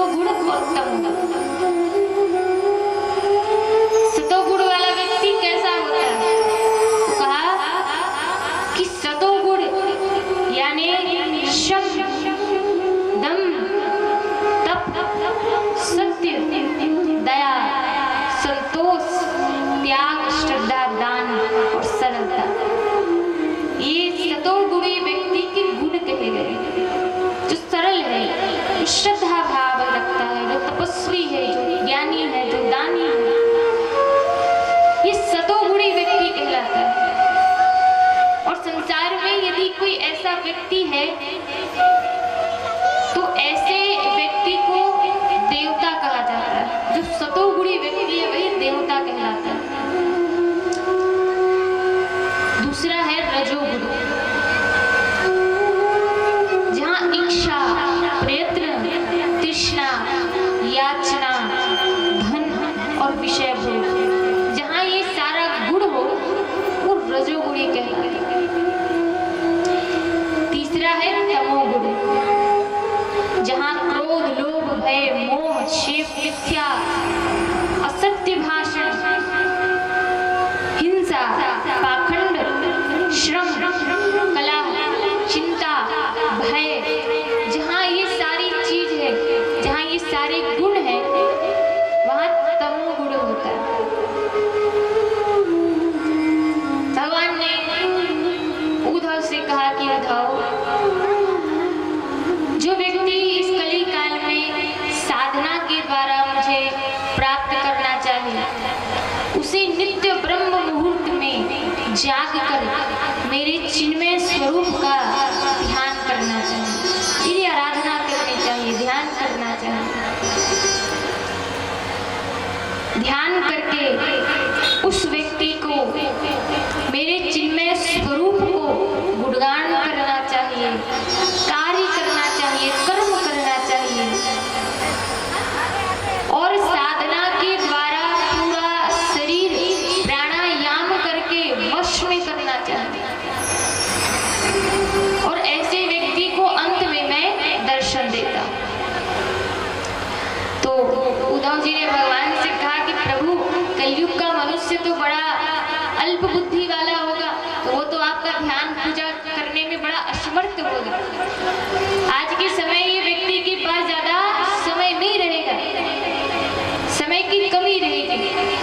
सतोगुण और तमोगुण। सतोगुण वाला व्यक्ति कैसा होता है? तो कहा कि सतोगुण यानी शम, दम, तप, सत्य, दया, संतोष, त्याग, श्रद्धा, दान और सरलता, ये सतोगुणी व्यक्ति के गुण कहे गए। जो सरल है, जो श्रद्धा भाव रखता है, जो तपस्वी है, जो ज्ञानी है, जो दानी है, ये सतोगुणी व्यक्ति कहलाता है। और संसार में यदि कोई ऐसा व्यक्ति है तो ऐसे व्यक्ति को देवता कहा जाता है। जो सतोगुणी व्यक्ति है वही देवता कहलाता है। दूसरा है रजोगुण, जहाँ इच्छा, प्रयत्न, तृष्णा, याचना, धन और विषय भोग, जहाँ ये सारा गुण हो वो रजोगुणी कहलाता है। तीसरा है तमोगुण, जहाँ क्रोध, लोभ, भय, मोह, क्षेम, मिथ्या, असत्य भाषण, हिंसा, पाखंड, श्रम, कला, चिंता, भय, जहाँ ये सारी चीज है, जहाँ ये सारे गुण है, वहाँ तमोगुण होता है। भगवान ने उद्धव से कहा कि उद्धव, जो व्यक्ति इस कली काल में साधना के द्वारा मुझे प्राप्त करना चाहे, उसे नित्य ब्रह्म मुहूर्त में जाग कर मेरे चिन्मय स्वरूप का ध्यान करना चाहिए, मेरी आराधना करनी चाहिए, ध्यान करना चाहिए। ध्यान करके उस व्यक्ति को मेरे चिन्मय स्वरूप को गुणगान करना चाहिए, कार्य करना चाहिए, कर्म करना चाहिए और साधना के द्वारा पूरा शरीर प्राणायाम करके वश में करना चाहिए। और ऐसे व्यक्ति को अंत में मैं दर्शन देता। तो उद्धव जी ने भगवान से कहा कि प्रभु, कलयुग का मनुष्य तो बड़ा अल्प बुद्धि वाला होगा, तो वो तो आपका ध्यान पूजा करने में बड़ा असमर्थ होगा। आज के समय ये व्यक्ति के पास ज्यादा समय नहीं रहेगा, समय की कमी रहेगी।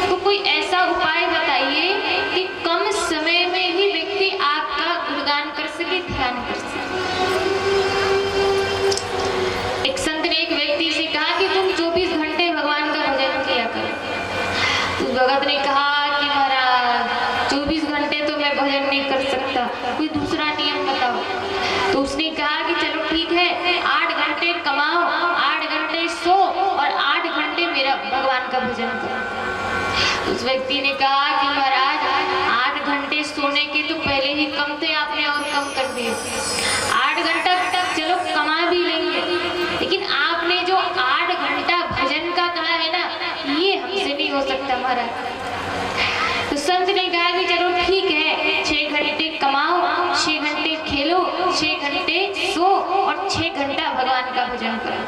तो कोई ऐसा उपाय बताइए कि कम समय में ही व्यक्ति आपका गुणगान कर सके, ध्यान कर सके। एक संत ने एक व्यक्ति से कहा कि तुम 24 घंटे भगवान का भजन किया करो। उस भगत ने कहा कि महाराज 24 घंटे तो मैं भजन नहीं कर सकता, कोई दूसरा नियम बताओ। तो उसने कहा कि चलो ठीक है, 8 घंटे कमाओ, 8 घंटे सो और 8 घंटे मेरा भगवान का भजन करो। उस व्यक्ति ने कहा कि महाराज 8 घंटे सोने के तो पहले ही कम थे, आपने और कम कर दिए। 8 घंटा तक चलो कमा भी लेंगे, लेकिन आपने जो 8 घंटा भजन का कहा है ना, ये हमसे नहीं हो सकता महाराज। तो संत ने कहा कि चलो ठीक है, 6 घंटे कमाओ, 6 घंटे खेलो, 6 घंटे सो और 6 घंटा भगवान का भजन करो।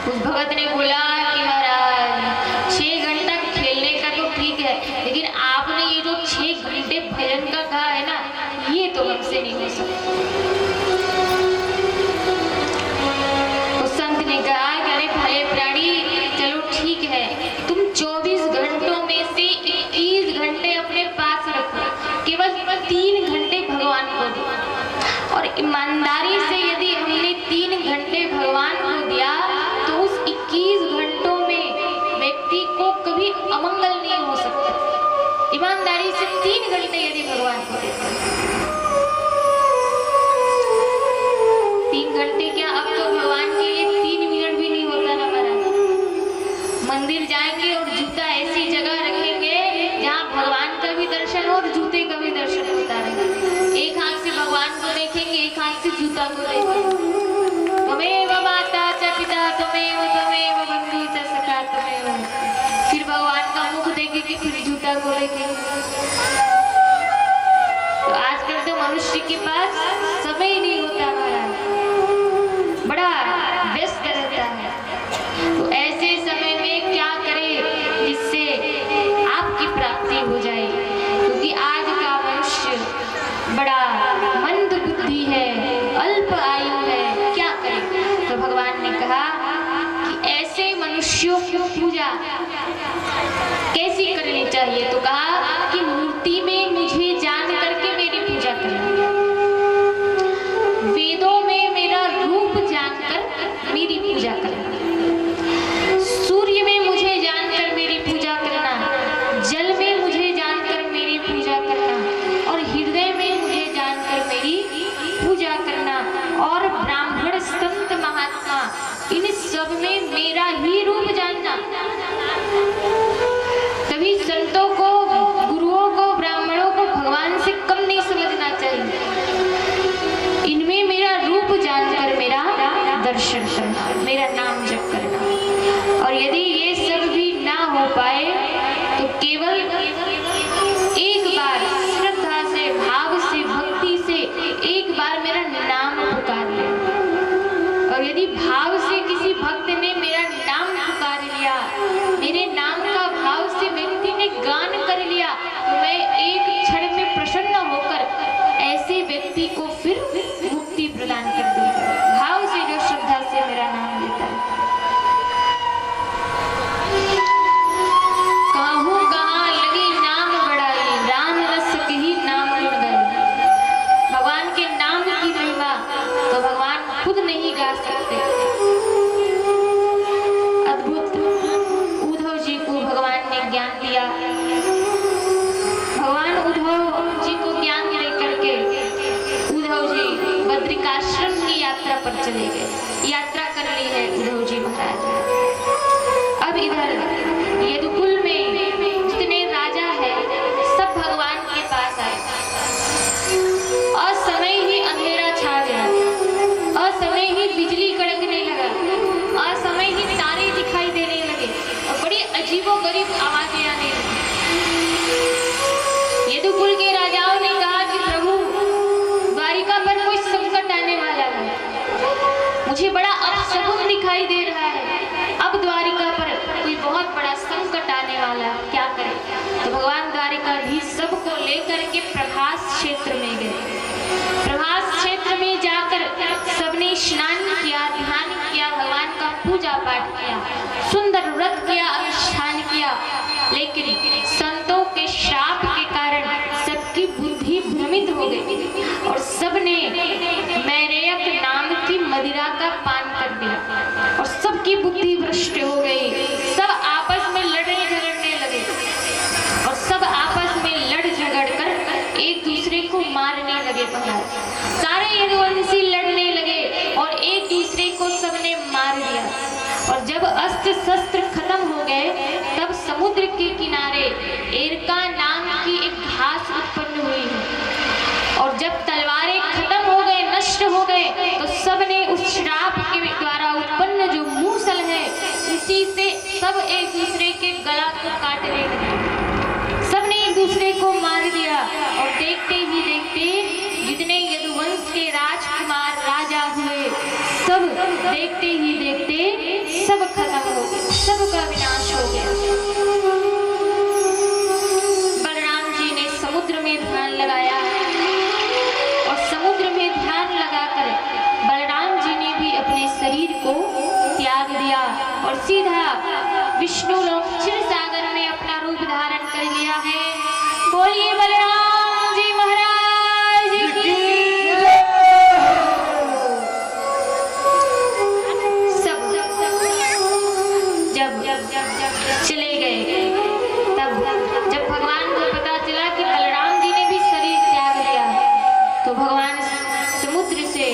उस भगत ने बोला कि महाराज 6 घंटा खेलने का तो ठीक है, लेकिन आपने ये जो 6 घंटे भजन का कहा है ना, ये तो हमसे नहीं हो सकता। उस संत ने कहा कि अरे भले प्राणी, चलो ठीक है, तुम 24 घंटों में से 21 घंटे अपने पास रखो, केवल 3 घंटे भगवान को दो। और ईमानदारी से यदि हमने 3 घंटे भगवान को दिया तो उस 21 घंटों में व्यक्ति को कभी अमंगल नहीं हो सकता। ईमानदारी से 3 घंटे यदि भगवान को देते, 3 घंटे क्या, अब तो भगवान के लिए 3 मिनट भी नहीं होता ना महाराज। मंदिर जाएंगे और जूता ऐसी जगह रखेंगे जहाँ भगवान का भी दर्शन हो और जूते का भी दर्शन होता रहे। एक हाथ से भगवान को देखेंगे, एक हाथ से जूता को देखेंगे। त्वमेव माता च पिता त्वमेव त्वमेव बंधु च सखा त्वमेव। फिर भगवान का मुख देखेंगे, फिर जूता को देखेंगे। तो आजकल तो मनुष्य के पास समय नहीं होता महाराज, बड़ा व्यस्त रहता है। चाहिए, तो कहा कि मूर्ति में मुझे जान करके मेरी पूजा करना, वेदों में मेरा रूप जानकर मेरी पूजा करना, सूर्य में मुझे जानकर मेरी पूजा करना, जल में मुझे जानकर मेरी पूजा करना, और हृदय में मुझे जानकर मेरी पूजा करना, और ब्राह्मण संत महात्मा इन सब में मेरा ही रूप जानना। तभी संतों को, गुरुओं को, ब्राह्मणों को भगवान से कम नहीं समझना चाहिए। इनमें मेरा रूप जानकर मेरा दर्शन करना, मेरा नाम जप करना। और यदि ये सब भी ना हो पाए तो केवल एक बार श्रद्धा से, भाव से, भक्ति से एक बार मेरा नाम पुकार ले। और यदि भाव से किसी भक्त ने मेरा नाम पुकार लिया, मेरे नाम का भाव से व्यक्ति ने गान कर लिया, तो मैं एक क्षण में प्रसन्न होकर ऐसे व्यक्ति को फिर मुक्ति प्रदान कर दूंगा। भाव से, जो श्रद्धा से मेरा नाम लेता है। कहूँ कहाँ लगी नाम बढ़ाई, राम रस कही नाम गुण गाई। भगवान के नाम की महिमा तो भगवान खुद नहीं गा सकते। अद्भुत उद्धव जी को भगवान ने ज्ञान दिया। भगवान उद्धव जी को ज्ञान दे करके उद्धव जी बद्रिकाश्रम की यात्रा पर चले गए। यात्रा कर ली है उद्धव जी महाराज। अब इधर यदुकुल में जितने राजा है सब भगवान के पास आए। असमय ही अंधेरा छा गया, असमय ही बिजली कड़कने लगा, असमय ही तारे दिखाई देने लगे और बड़ी अजीबोगरीब आवाजें आने लगी। यदुकुल के राजाओं ने कहा कि प्रभु, द्वारिका पर कोई संकट आने वाला है, मुझे बड़ा अपशकुन दिखाई दे रहा है। अब द्वारिका पर कोई बहुत बड़ा संकट आने वाला, क्या करें? तो भगवान द्वारिकाधीश सबको लेकर के प्रभास क्षेत्र में गए। प्रभास क्षेत्र में जाकर सबने स्नान किया, ध्यान किया, भगवान का पूजा पाठ किया, सुंदर व्रत किया, अनुष्ठान किया। लेकिन संतों के श्राप के कारण सबकी बुद्धि भ्रमित हो गई और सबने मैरेयक नाम की मदिरा का पान कर दिया और सबकी बुद्धि भ्रष्ट हो गई। सब आपस में लड़ने झगड़ने लगे और सब आपस में लड़ झगड़ कर एक दूसरे को मारने लगे। सारे यदुवंशी लड़ने लगे और एक दूसरे को सबने मार दिया। और जब अस्त्र शस्त्र खत्म हो गए तब समुद्र के किनारे एरका नाम की एक घास उत्पन्न हुई और जब तलवारें खत्म हो गए, नष्ट हो गए, तो सबने उस श्राप के द्वारा उत्पन्न जो मूसल है उसी से सब एक दूसरे के गला को काटने लगे। सबने एक दूसरे को मार दिया और देखते ही देखते जितने यदुवंश के राजकुमार राजा हुए सब देखते ही देखते सब खत्म हो गए, सबका विनाश हो गया। बलराम जी ने समुद्र में ध्यान लगाया और समुद्र में ध्यान लगाकर बलराम जी ने भी अपने शरीर को त्याग दिया और सीधा विष्णु लोक क्षीर सागर में अपना रूप धारण कर लिया है। बोलिए बलराम जी महाराज की। सब जब चले गए तब जब भगवान को पता चला कि बलराम जी ने भी शरीर त्याग दिया तो भगवान समुद्र से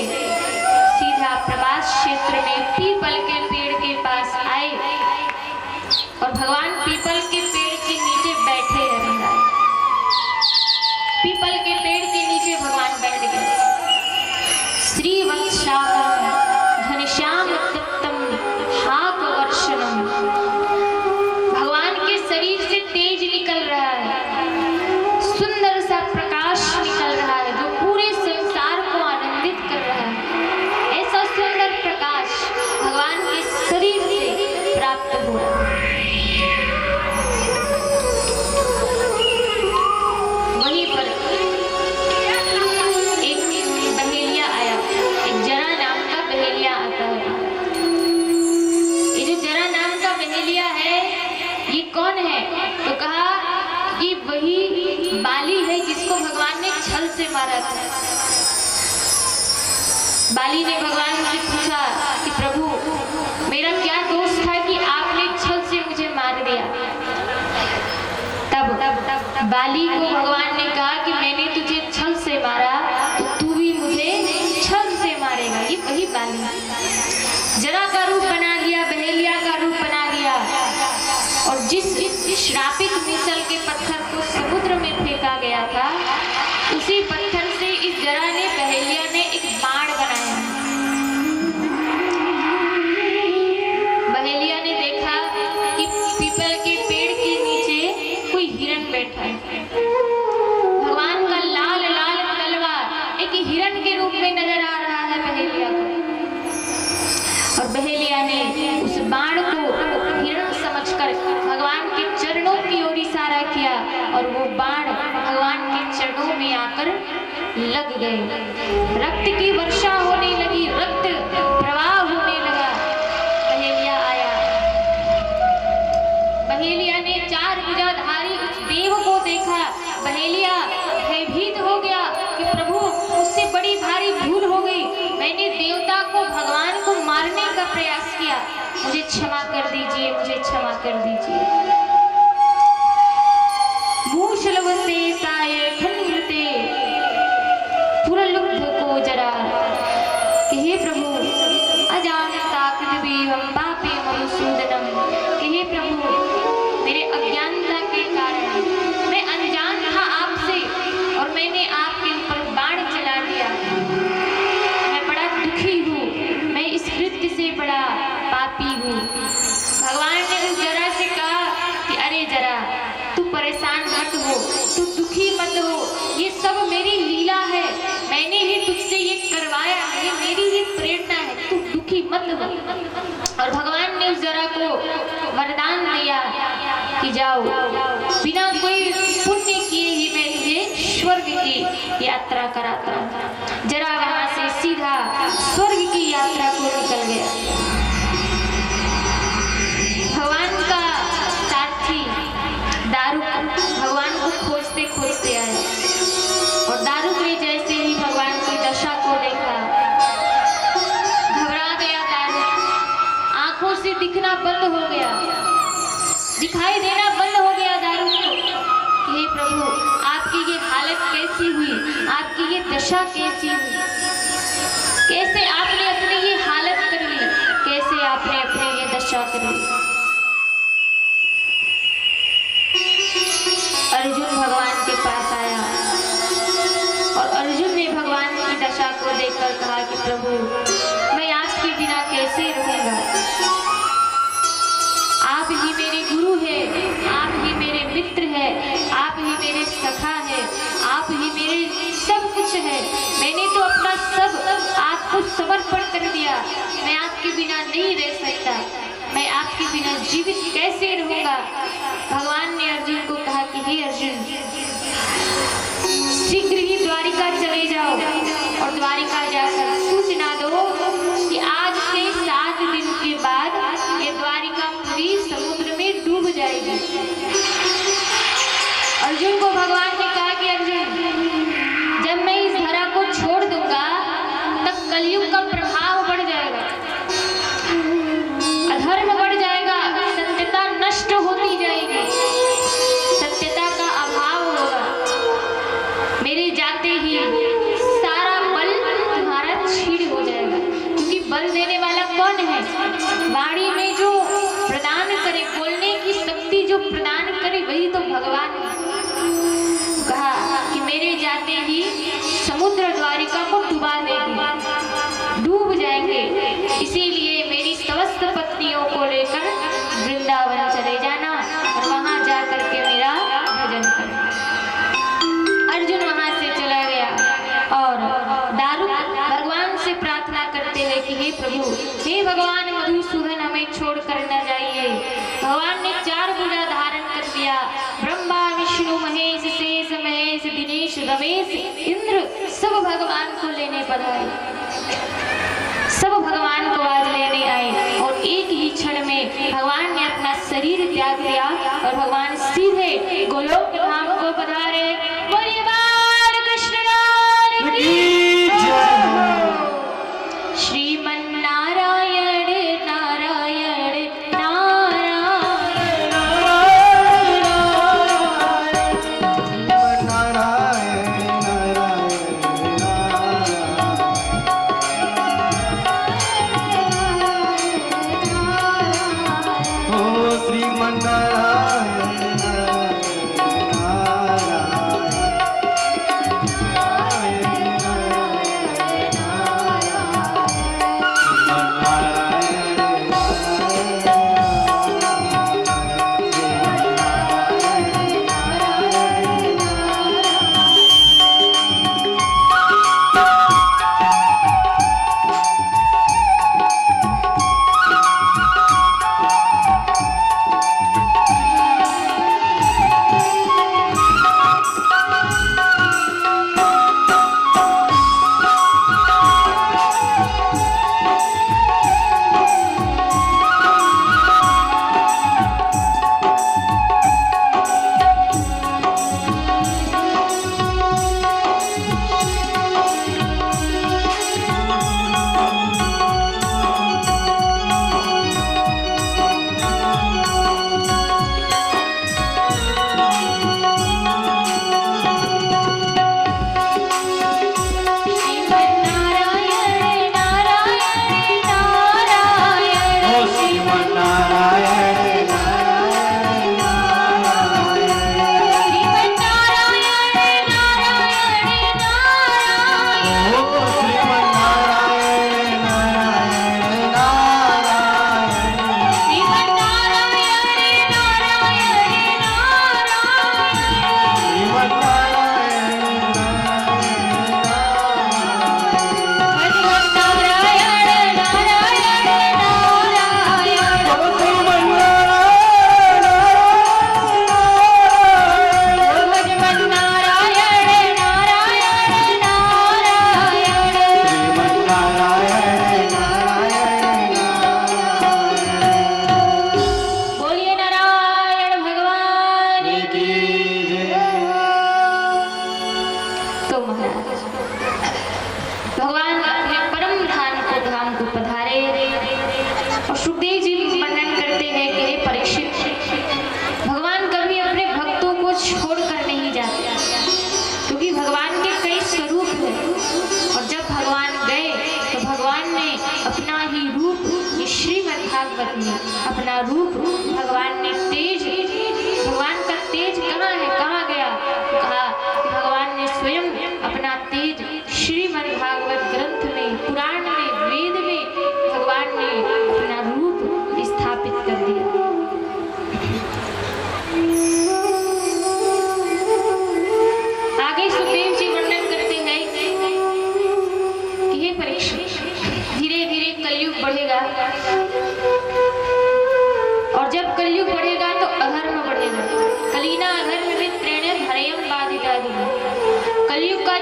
सीधा प्रभास क्षेत्र में पीपल के पेड़ के पास आए और भगवान पीपल के पेड़ के नीचे बैठे हैं। मारा था। बाली ने भगवान से पूछा कि प्रभु मेरा क्या दोष था कि आपने छल से मुझे मार दिया। तब बाली को भगवान ने कहा कि मैंने तुझे छल से मारा तो तू भी मुझे छल से मारेगा। ये वही बाली जरा का रूप बना लिया, बहेलिया का रूप बना लिया, और जिस श्रापित मिसल के पत्थर को समुद्र में फेंका गया था उसी पत्थर से इस जरा ने, बहेलिया ने एक बाण बनाया। बहेलिया ने देखा कि पीपल के पेड़ के नीचे कोई हिरन बैठा है। भगवान का लाल लाल तलवार एक हिरन के रूप में नजर आ रहा है बहेलिया को, और बहेलिया ने उस बाण को हिरण समझकर भगवान के चरणों की ओर इशारा किया और वो बाण भगवान के चरणों में आकर लग गए। रक्त की वर्षा होने लगी, रक्त प्रवाह होने लगा। बहेलिया आया, बहेलिया ने चार भुजाधारी उस देव को देखा। बहेलिया भयभीत हो गया कि प्रभु मुझसे बड़ी भारी भूल हो गई, मैंने देवता को, भगवान को मारने का प्रयास किया, मुझे क्षमा कर दीजिए, मुझे क्षमा कर दीजिए। मूषलवसे साय खंडते पुरलुब्ध को जरा, कि हे प्रभु अजानता कृतवीवं पापे मधुसूदनम, कि हे प्रभु मेरे अज्ञानता के कारण मैं अनजान था आपसे और मैंने आपके ऊपर बाण चला दिया। मैं बड़ा दुखी हूँ, मैं इस कृत्य से बड़ा पापी हूँ। भगवान ने उस जरा से कहा कि अरे जरा तू परेशान मत हो, तू दुखी मत हो, ये सब मेरी लीला है, मैंने ही तुझसे ये करवाया, ये मेरी ही प्रेरणा है, तू दुखी मत हो। और भगवान ने उस जरा को वरदान दिया कि जाओ, बिना कोई पुण्य किए ही मैं तुझे स्वर्ग की यात्रा कराता हूँ। जरा वहां से सीधा स्वर्ग की यात्रा को निकल गया। भगवान का सारथी दारुक भगवान को खोजते खोजते आया, और दारुक ने जैसे ही भगवान की दशा को देखा घबरा गया। दारुक आंखों से दिखना बंद हो गया, दिखाई देना बंद हो गया दारुक को। हे प्रभु आपकी ये हालत कैसी हुई, आपकी ये दशा कैसी हुई, कैसे आपने अपनी ये हालत कर ली, कैसे आपने अपनी ये दशा कर ली। अर्जुन भगवान के पास आया और अर्जुन ने भगवान की दशा को देखकर कहा कि प्रभु मैं आपके बिना कैसे रहूंगा, आप ही मेरे गुरु हैं, आप ही मेरे मित्र हैं, आप ही मेरे सखा हैं, आप ही मेरे सब कुछ है, मैंने तो अपना सब आपको समर्पण कर दिया, मैं आपके बिना नहीं रह सकता, मैं आपके बिना जीवित कैसे रहूंगा। भगवान ने अर्जुन को कहा कि हे अर्जुन शीघ्र ही द्वारिका चले जाओ और द्वारिका जाकर सूचना दो कि आज से 7 दिन के बाद ये द्वारिका पूरी समुद्र में डूब जाएगी। अर्जुन को भगवान ने कहा कि अर्जुन जब मैं इस धरा को छोड़ दूंगा तब कलयुग का प्रभाव बढ़ जाएगा, अधर्म बढ़ जाएगा, सत्यता नष्ट होती जाएगी, सत्यता का अभाव होगा। मेरे जाते ही सारा बल तुम्हारा छीड़ हो जाएगा, क्योंकि बल देने वाला कौन है? वाणी में जो प्रदान करे, बोलने की शक्ति जो प्रदान करे वही तो भगवान है। कहा कि मेरे जाते ही समुद्र द्वारिका को डुबा देगी, डूब जाएंगे, इसीलिए मेरी समस्त पत्नियों को लेकर वृंदावन चले जाना और वहां जा करके मेरा भजन करना। अर्जुन वहां से चला गया और दारुक भगवान से प्रार्थना करते हुए कि हे प्रभु, हे भगवान मधुसूदन हमें छोड़कर न जाइए। भगवान ने 4 भुजा धारण कर दिया, ब्रह्मा विष्णु महेश शेष महेश दिनेश रमेश इंद्र सब भगवान को लेने पधारे, सब भगवान को आज लेने आए और एक ही क्षण में भगवान ने अपना शरीर त्याग दिया और भगवान सीधे गोलोक धाम को पधारे। बोलिए बाल कृष्ण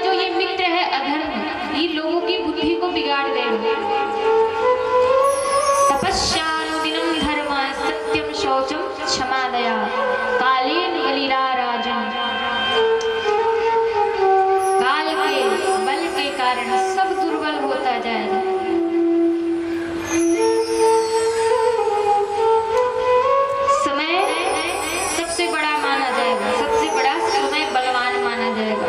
जो ये मित्र है अधर्म, ये लोगों की बुद्धि को बिगाड़ देगा। तपस्यानुदिनं धर्म सत्यम शौचम क्षमा दया कालेन बलिरा राजन। काल के बल के कारण सब दुर्बल होता जाएगा। समय सबसे बड़ा माना जाएगा, सबसे बड़ा समय बलवान माना जाएगा।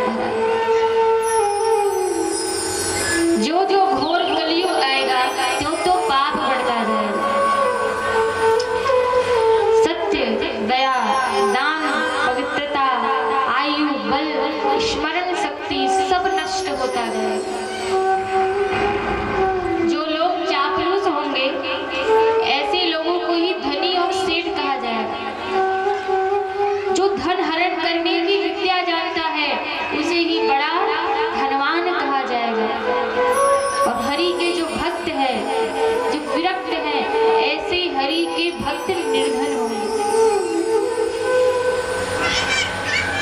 जो जो घोर कलयुग आएगा त्यों तो पाप बढ़ता जाएगा। सत्य, दया, दान, पवित्रता, आयु, बल, स्मरण शक्ति सब नष्ट होता जाएगा। जो लोग चापलूस होंगे ऐसे लोगों को ही धनी और सेठ कहा जाएगा। जो धन हरण करने की विद्या जानता है उसे ही बड़ा धनवान कहा जाएगा। और हरि के जो भक्त है, जो विरक्त है, ऐसे हरि के भक्त निर्धन होंगे।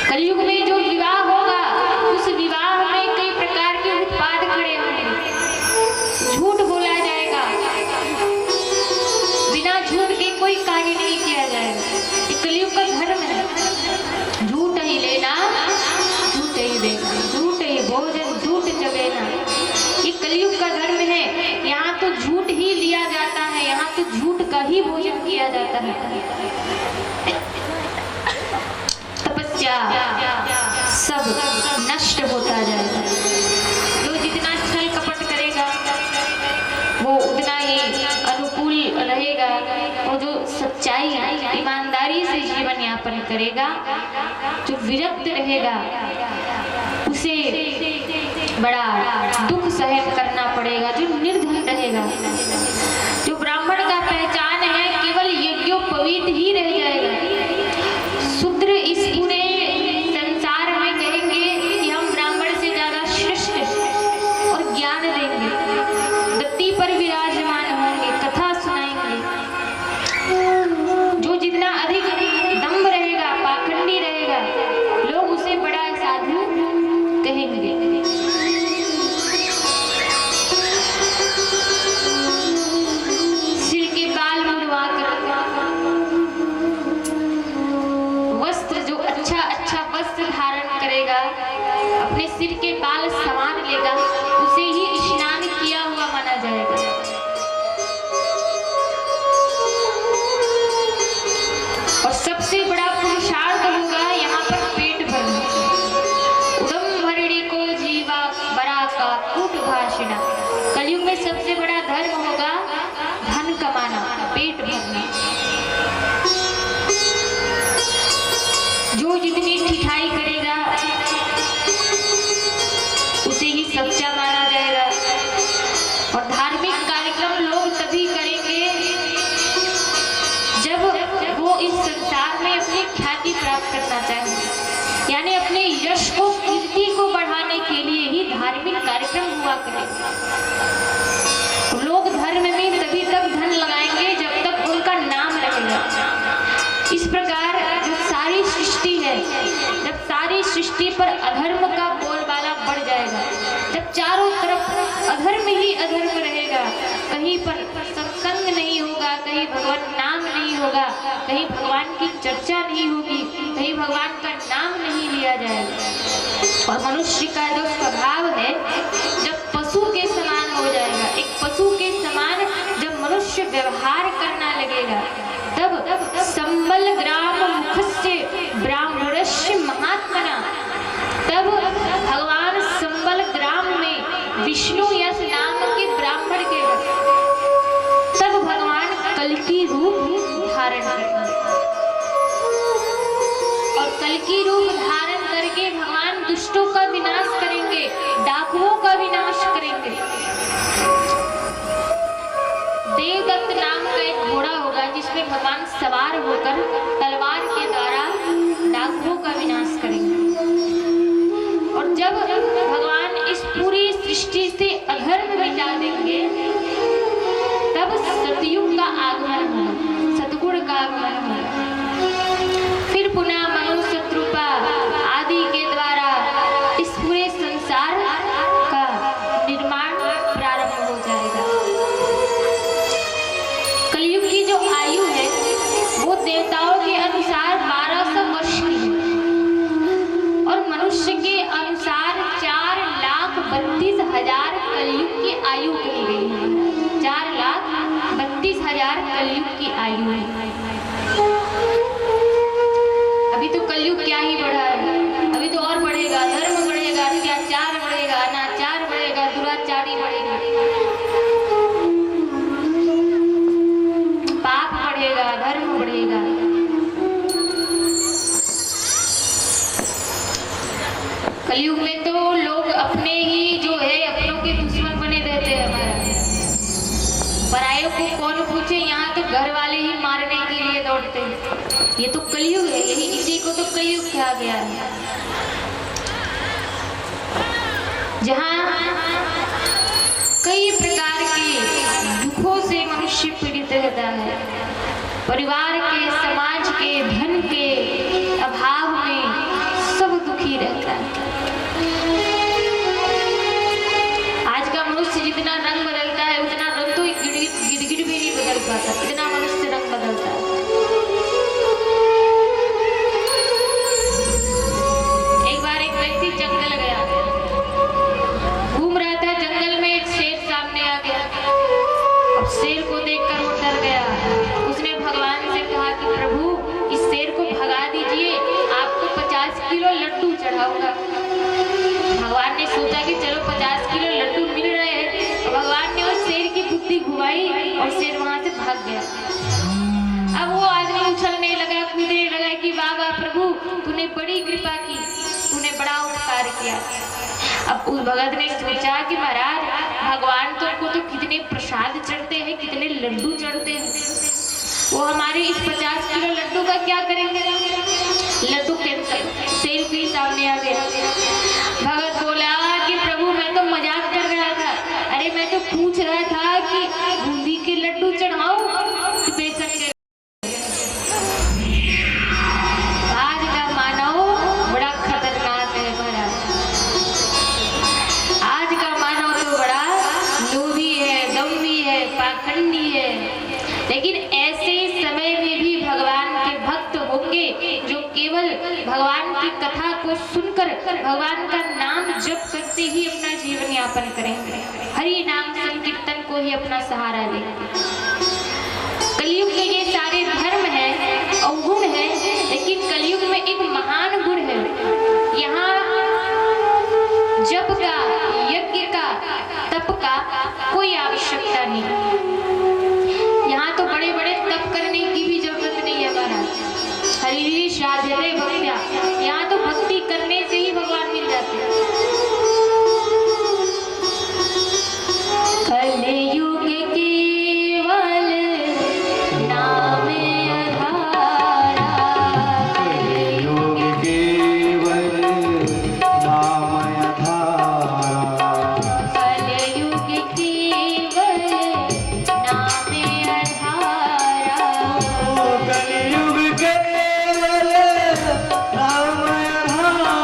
कलयुग में जो विवाह होगा उस विवाह में कई प्रकार के उत्पाद खड़े होंगे। झूठ बोला जाएगा, बिना झूठ के कोई कार्य नहीं किया जाएगा। ये कलयुग का धर्म है। झूठ ही लेना, झूठ ही देना, झूठ ही भोजन, झूठ जगेना, ये कलयुग का धर्म है। यहाँ तो झूठ ही लिया जाता है, यहाँ तो झूठ का ही भोजन किया जाता है। तपस्या सब नष्ट होता जाएगा। जो जितना छल कपट करेगा वो उतना ही अनुकूल रहेगा। और जो सच्चाई ईमानदारी से जीवन यापन करेगा, जो विरक्त रहेगा, उसे बड़ा दुख सहन करना पड़ेगा। जो निर्धन रहेगा, जो ब्राह्मण का पहचान है केवल यज्ञोपवीत ही रह जाएगा। शूद्र इस पूरे संसार में कहेंगे कि हम ब्राह्मण से ज्यादा श्रेष्ठ और ज्ञान देंगे, गद्दी पर विराजमान होंगे, कथा सुनाएंगे। जो जितना अधिक दम्भ रहेगा, पाखंडी रहेगा, लोग उसे बड़ा साधु कहेंगे। सिर के बाल मुड़वा कर वस्त्र, जो अच्छा अच्छा वस्त्र धारण करेगा, अपने सिर के बाल संवार लेगा, उसे ही स्नान किया हुआ माना जाएगा। और सबसे बड़ा पुरुषार्थ होगा यहाँ पर पेट भरना। उदम भरणी को जीवा बरा का कूट भाषिणा। कलयुग में सबसे बड़ा धर्म होगा धन कमाना, पेट भरना। जो जितनी ठिठाई करेगा उसे ही सच्चा माना जाएगा। और धार्मिक कार्यक्रम लोग तभी करेंगे जब वो इस संसार में अपनी ख्याति प्राप्त करना चाहेंगे। यानी अपने यश को, कीर्ति को बढ़ाने के लिए ही धार्मिक कार्यक्रम हुआ करेंगे। लोग धर्म में तभी तक धन लगाएंगे जब तक उनका नाम रहेगा। इस प्रकार जो सारी सृष्टि है, जब सारी सृष्टि पर अधर्म का बोलबाला बढ़ जाएगा, जब चारों तरफ अधर्म ही अधर्म रहेगा, कहीं पर सत्संग नहीं होगा, कहीं भगवान नाम नहीं होगा, कहीं भगवान की चर्चा नहीं होगी, कहीं भगवान का नाम नहीं लिया जाएगा। और मनुष्य का जो स्वभाव है जब पशु के समान हो जाएगा, एक पशु के समान जब मनुष्य व्यवहार करना लगेगा, तब संबल ग्राम मुखस्य ब्राह्मणस्य महात्मना, तब भगवान संबल ग्राम में विष्णु यश नाम के ब्राह्मण के, तब भगवान कल्कि रूप धारण करेंगे। और कल्कि रूप धारण करके भगवान दुष्टों का विनाश करेंगे, डाकुओं का विनाश करेंगे। देवदत्त नाम का एक घोड़ा होगा जिसमें भगवान सवार होकर तलवार के द्वारा डाकुओं का विनाश करेंगे। और जब भगवान इस पूरी सृष्टि से अधर्म मिटा देंगे, तब सतयुग का आगमन होगा, सतगुण का आगमन होगा। फिर पुनः मनुष्य कृपा आदि के द्वारा इस पूरे संसार कलयुग में तो लोग अपने ही जो है अपनों के दुश्मन बने रहते हैं। हमारा परायों को कौन पूछे, यहाँ तो घर वाले ही मारने के लिए दौड़ते हैं। ये तो कलयुग है, यही इसी को तो कलयुग कहा गया है, जहाँ कई प्रकार के दुखों से मनुष्य पीड़ित रहता है। परिवार के, समाज के, धन के अभाव में सब दुखी रहता है। आज का मनुष्य जितना रंग बदलता है उतना रंग तो गिरगिट भी नहीं बदल पाता, इतना मनुष्य रंग बदलता है। एक बार एक व्यक्ति जंगल गया, घूम रहा था जंगल में, एक शेर सामने आ गया। अब शेर को देखकर वो डर गया। उसने भगवान से कहा कि प्रभु इस शेर को भगा दीजिए, आपको 50 किलो लड्डू चढ़ाऊंगा। भगवान ने सोचा कि चलो 50 किलो लड्डू मिल रहे हैं, तो भगवान ने उस शेर की बुद्धि घुमाई और शेर वहां से भाग गया। अब वो आदमी उछलने लगा, कूदने लगा कि वाह वाह प्रभु, तूने बड़ी कृपा की, तूने बड़ा उपकार किया। अब उस भगत ने सोचा कि महाराज भगवान तुमको तो कितने प्रसाद चढ़ते हैं, कितने लड्डू चढ़ते हैं, वो हमारे इस 50 किलो लड्डू का क्या करेंगे। लड्डू कैंसिल, शेर के सामने आ गया। भगत बोला कि प्रभु मैं तो मजाक कर रहा था, अरे मैं तो पूछ रहा था कि बूंदी के लड्डू चढ़ाऊं कि बेसन के। आज का मानव बड़ा खतरनाक है महाराज, आज का मानव तो बड़ा लोभी है, दम्भी है, पाखंडी है। लेकिन ऐसे समय में भी भगवान के भक्त होंगे जो केवल भगवान की कथा को सुनकर भगवान का नाम जप करते ही अपना जीवन यापन करेंगे, हरि नाम संकीर्तन को ही अपना सहारा लेंगे। कलयुग में ये सारे धर्म है, अवगुण है, लेकिन कलयुग में एक महान गुण है। यहाँ जप का, यज्ञ का, तप का कोई आवश्यकता नहीं। यहाँ तो बड़े बड़े तप करने की भी जरूरत नहीं है महाराज। हरि साधते भक्त्या, यहाँ तो भक्ति करने से ही भगवान मिल जाते हैं। कलयुग केवल नाम आधारा, कलयुग केवल नाम आधारा, कलयुग केवल नाम आधारा, कलयुग केवल नाम आधारा।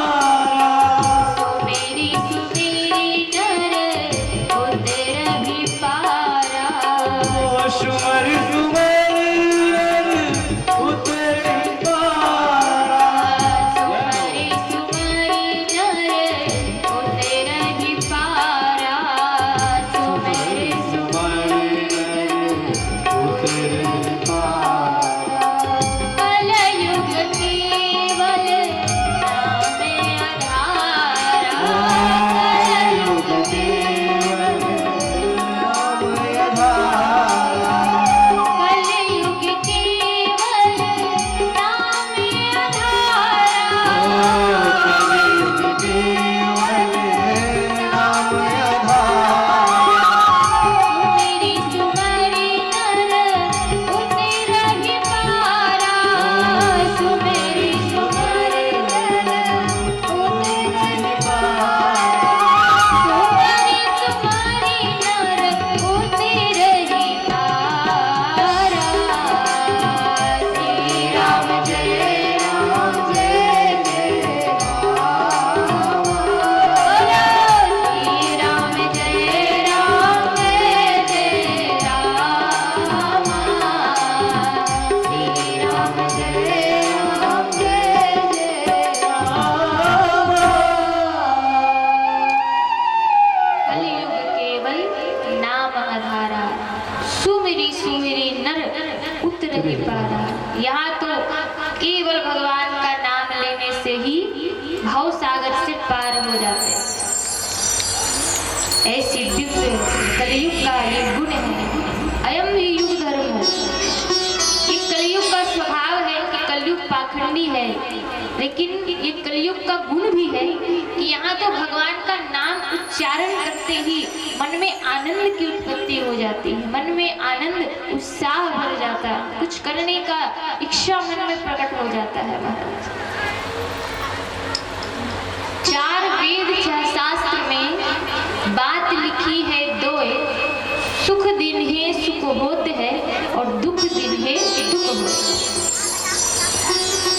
मेरी सुमेरी नर उतर भी पारा, सुमर सुमर उतर पारा, सुमरी सुमरी नर उतर भी पारा, सुमरी सुमर उतर पारा। कलयुग केवल नाम आधारा, कलयुग केवल नाम आधारा, कलयुग केवल नाम आधारा, कलयुग केवल नाम आधारा। मेरी सुमरी नर उतर ही पारा, सुमेरी सुमरी नर उतर ही पारा, सुमरी सुमरी नर उतर ही पारा। श्री राम जय राम जय जय राम, श्री राम जय राम जय जय राम, श्री राम जय राम जय जय राम। कलयुग केवल नाम आधारा, सुमिरी सुमिरी नर उतर ही पारा। यहाँ तो केवल भगवान का नाम लेने से ही भव सागर से पार हो जाते हैं। ऐसी दिव्य कलयुग का ये गुण है, अयम ही युग धर्म। ये कलयुग का स्वभाव है कि कलयुग पाखंडी है, लेकिन ये कलयुग का गुण भी है कि यहाँ तो भगवान का नाम उच्चारण करते ही मन में आनंद की उत्पत्ति हो जाती है, मन में आनंद उत्साह भर जाता है, कुछ करने का इच्छा मन में प्रकट हो जाता है। महाराज, 4 वेद शास्त्र में बात लिखी है दोए, सुख दिन है सुख होत है और दुख दिन है दुख होत।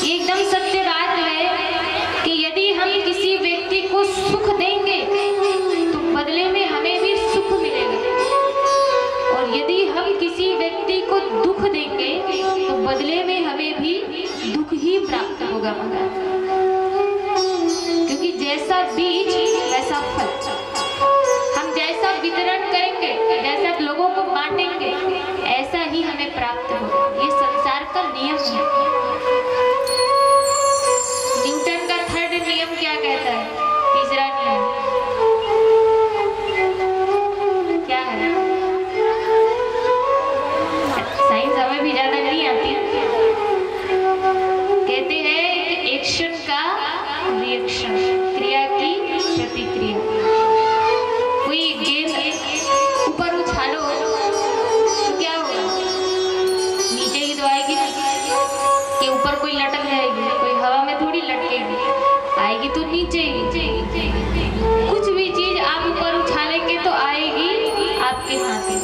एकदम सत्य बात है कि यदि हम किसी व्यक्ति को सुख देंगे तो बदले में हमें भी सुख मिलेगा, और यदि हम किसी व्यक्ति को दुख देंगे तो बदले में हमें भी दुख ही प्राप्त होगा। क्योंकि जैसा बीज वैसा फल, हम जैसा वितरण करेंगे, जैसा लोगों को बांटेंगे, ऐसा ही हमें प्राप्त होगा। ये संसार का नियम है। न्यूटन का 3rd नियम क्या कहता है? तीसरा नियम क्या है? साइंस हमें भी ज्यादा नहीं आती। कहते हैं कि एक्शन का रिएक्शन, क्रिया की प्रतिक्रिया। कोई गेंद ऊपर उछालो तो क्या होगा? नीचे ही तो आएगी ना, कि ऊपर कोई लटक जाएगी, कोई हवा में थोड़ी लटकेगी, आएगी तो नीचे ही। कुछ भी चीज आप ऊपर उछालेंगे तो आएगी आपके हाथ में।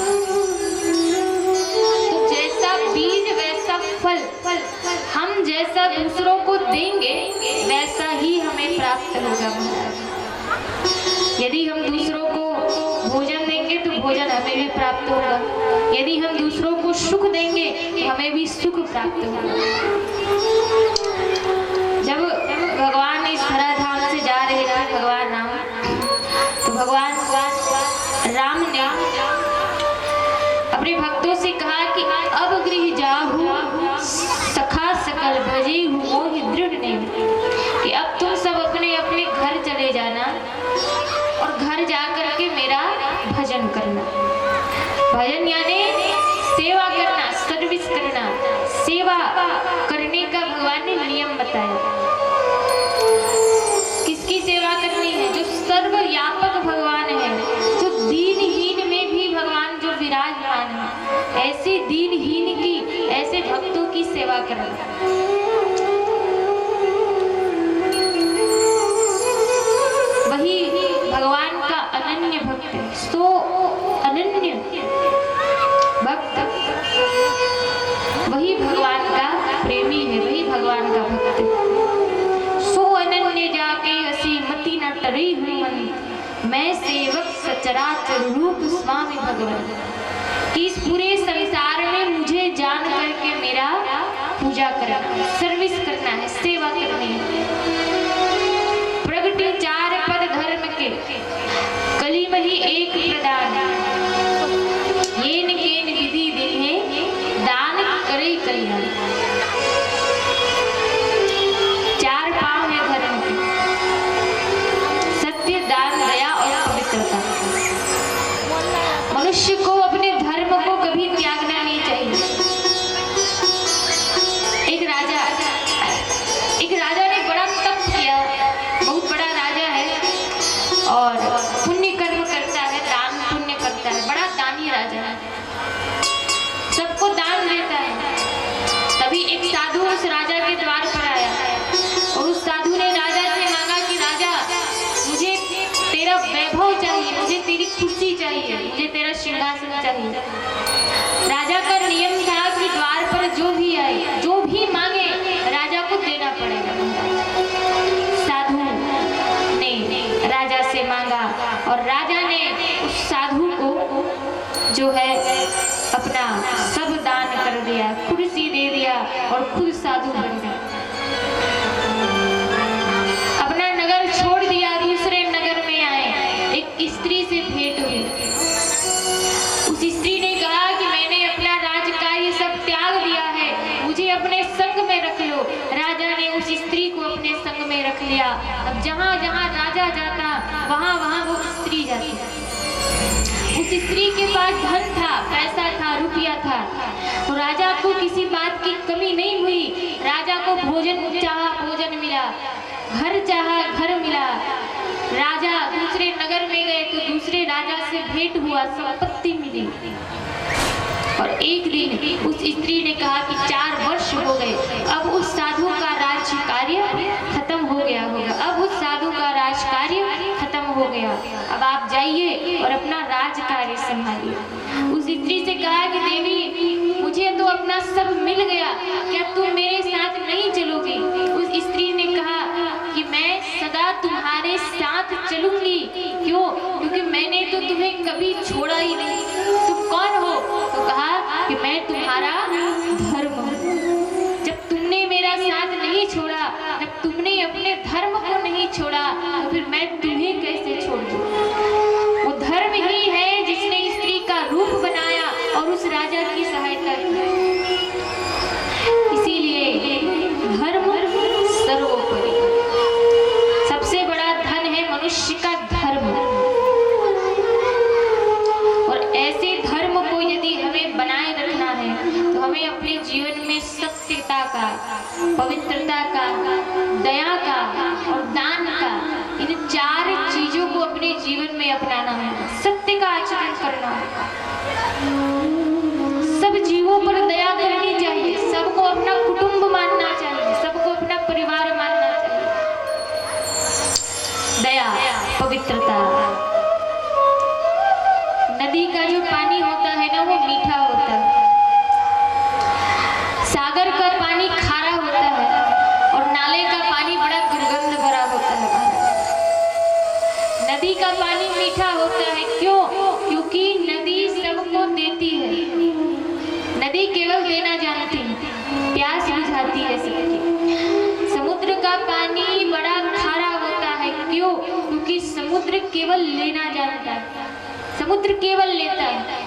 तो जैसा बीज वैसा फल, हम जैसा दूसरों को देंगे वैसा ही हमें प्राप्त होगा। महाराज, यदि हम दूसरों को भोजन देंगे तो भोजन हमें भी प्राप्त होगा, यदि हम दूसरों को सुख देंगे तो हमें भी सुख प्राप्त होगा। जब भगवान इस धराधाम से जा रहे थे, भगवान राम, तो भगवान राम ने अपने भक्तों से कहा कि अब गृह जाहु सखा सकल भजे मोहि दृढ़ ने, कि अब तुम सब अपने अपने घर चले जाना और घर जाकर के मेरा भजन करना। भजन यानी सेवा करना, सर्विस करना। सेवा करने का भगवान ने नियम बताया। किसकी सेवा करनी है? जो सर्वव्यापक भगवान है, जो दीनहीन में भी भगवान जो विराजमान है, ऐसे दीनहीन की, ऐसे भक्तों की सेवा करना। वही भगवान का अनन्य भक्त है। सो अनन्य भक्त वही भगवान का प्रेमी है, वही भगवान का भक्त है। सो अनन्य जाके हसी मति न टरी हुई मन, मैं सेवक सचराचर रूप स्वामी भगवान, कि इस पूरे संसार में मुझे जान करके मेरा पूजा करना है, सर्विस करना है, सेवा करनी है। प्रगति 4 पद धर्म के, कली मही एक प्रदान, येन केन विधि देहे दान करे कल्याण। 4 पांव है धर्म के, सत्य, दान, दया और पवित्रता। मनुष्य को अपने धर्म को कभी त्यागना नहीं चाहिए। एक राजा ने बड़ा तप किया, बहुत बड़ा राजा है और पुण्य कर्म करता है, दान पुण्य करता है, बड़ा दानी राजा है, सबको दान देता है। तभी एक साधु उस राजा के द्वार पर आया और उस साधु ने राजा से मांगा कि राजा, मुझे तेरा वैभव चाहिए, मुझे तेरी कुर्सी चाहिए, मुझे तेरा सिंहासन चाहिए। राजा का नियम था कि द्वार पर जो भी आए, जो भी मांगे, राजा को देना पड़ेगा। साधु ने राजा से मांगा और राजा ने उस साधु को जो है अपना सब दान कर दिया, कुर्सी दे दिया और खुद साधु बन गया। अपना नगर छोड़ दिया, दूसरे नगर में आए। एक स्त्री से भेंट हुई। उस स्त्री ने कहा कि मैंने अपना राजकार्य सब त्याग दिया है, मुझे अपने संग में रख लो। राजा ने उस स्त्री को अपने संग में रख लिया। अब जहाँ जहाँ राजा जाता, वहाँ वहाँ वो स्त्री जाती। उस स्त्री के पास धन था, पैसा था, रुपया था, तो राजा को किसी बात की कमी नहीं हुई। राजा को भोजन चाहा भोजन मिला, घर चाहा घर मिला। राजा दूसरे नगर में गए तो दूसरे राजा से भेंट हुआ, संपत्ति मिली। और एक दिन उस स्त्री ने कहा कि 4 वर्ष हो गए, अब उस साधु का राज कार्य खत्म हो गया होगा, अब उस साधु का राज कार्य खत्म हो गया, अब आप जाइए और अपना राज कार्य संभालिए। उस स्त्री से कहा कि देवी, मुझे तो अपना सब मिल गया, क्या तुम मेरे साथ नहीं चलोगी? उस स्त्री ने कहा कि मैं सदा तुम्हारे साथ चलूंगी। क्यों? क्योंकि मैंने तो तुम्हें कभी छोड़ा ही नहीं। तुम कौन हो? तो कहा कि मैं तुम्हारा धर्म हूं। जब तुमने मेरा साथ नहीं छोड़ा, जब तुमने अपने धर्म को नहीं छोड़ा, तो फिर मैं तुम्हें कैसे छोड़ दूं? वो धर्म ही है जिसने स्त्री का रूप बनाया और उस राजा की सहायता की। इसीलिए धर्म सर्वोपरि, सबसे बड़ा धन है मनुष्य का धर्म। और ऐसे धर्म को यदि हमें बनाए रखना है तो हमें अपने जीवन में सत्यता का, पवित्रता का, दया का और दान का, इन 4 चीजों को अपने जीवन में अपनाना है। सत्य का आचरण करना है, सब जीवों पर दया करनी चाहिए, सबको अपना कुटुंब मानना चाहिए, सबको अपना परिवार मानना चाहिए। दया, पवित्रता। नदी का जो पानी होता है ना, वो मीठा होता है। सागर का पानी खारा होता है और नाले का पानी बड़ा दुर्गंध भरा होता है। नदी का पानी मीठा होता है, क्यों? क्योंकि नदी सबको देती है। नदी केवल देना जानती है, प्यास बुझाती है सबकी। समुद्र का पानी बड़ा खारा होता है, क्यों? क्योंकि समुद्र केवल लेना जानता है, समुद्र केवल लेता है।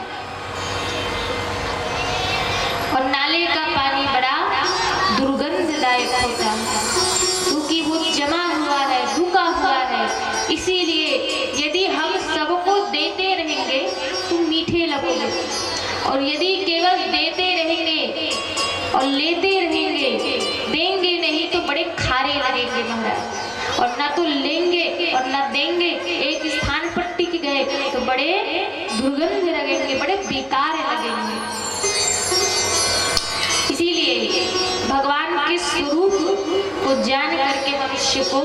और नाले का पानी बड़ा दुर्गंधदायक होता है, क्योंकि वो जमा हुआ है, रुका हुआ है। इसीलिए यदि हम सबको देते रहेंगे तो मीठे लगोगे, और यदि केवल देते रहेंगे और लेते रहेंगे, देंगे नहीं तो बड़े खारे लगेंगे महाराज। और ना तो लेंगे और ना देंगे, एक स्थान पर टिक गए तो बड़े दुर्गंध लगेंगे, बड़े बेकार लगेंगे। इसीलिए भगवान के स्वरूप को जान करके मनुष्य को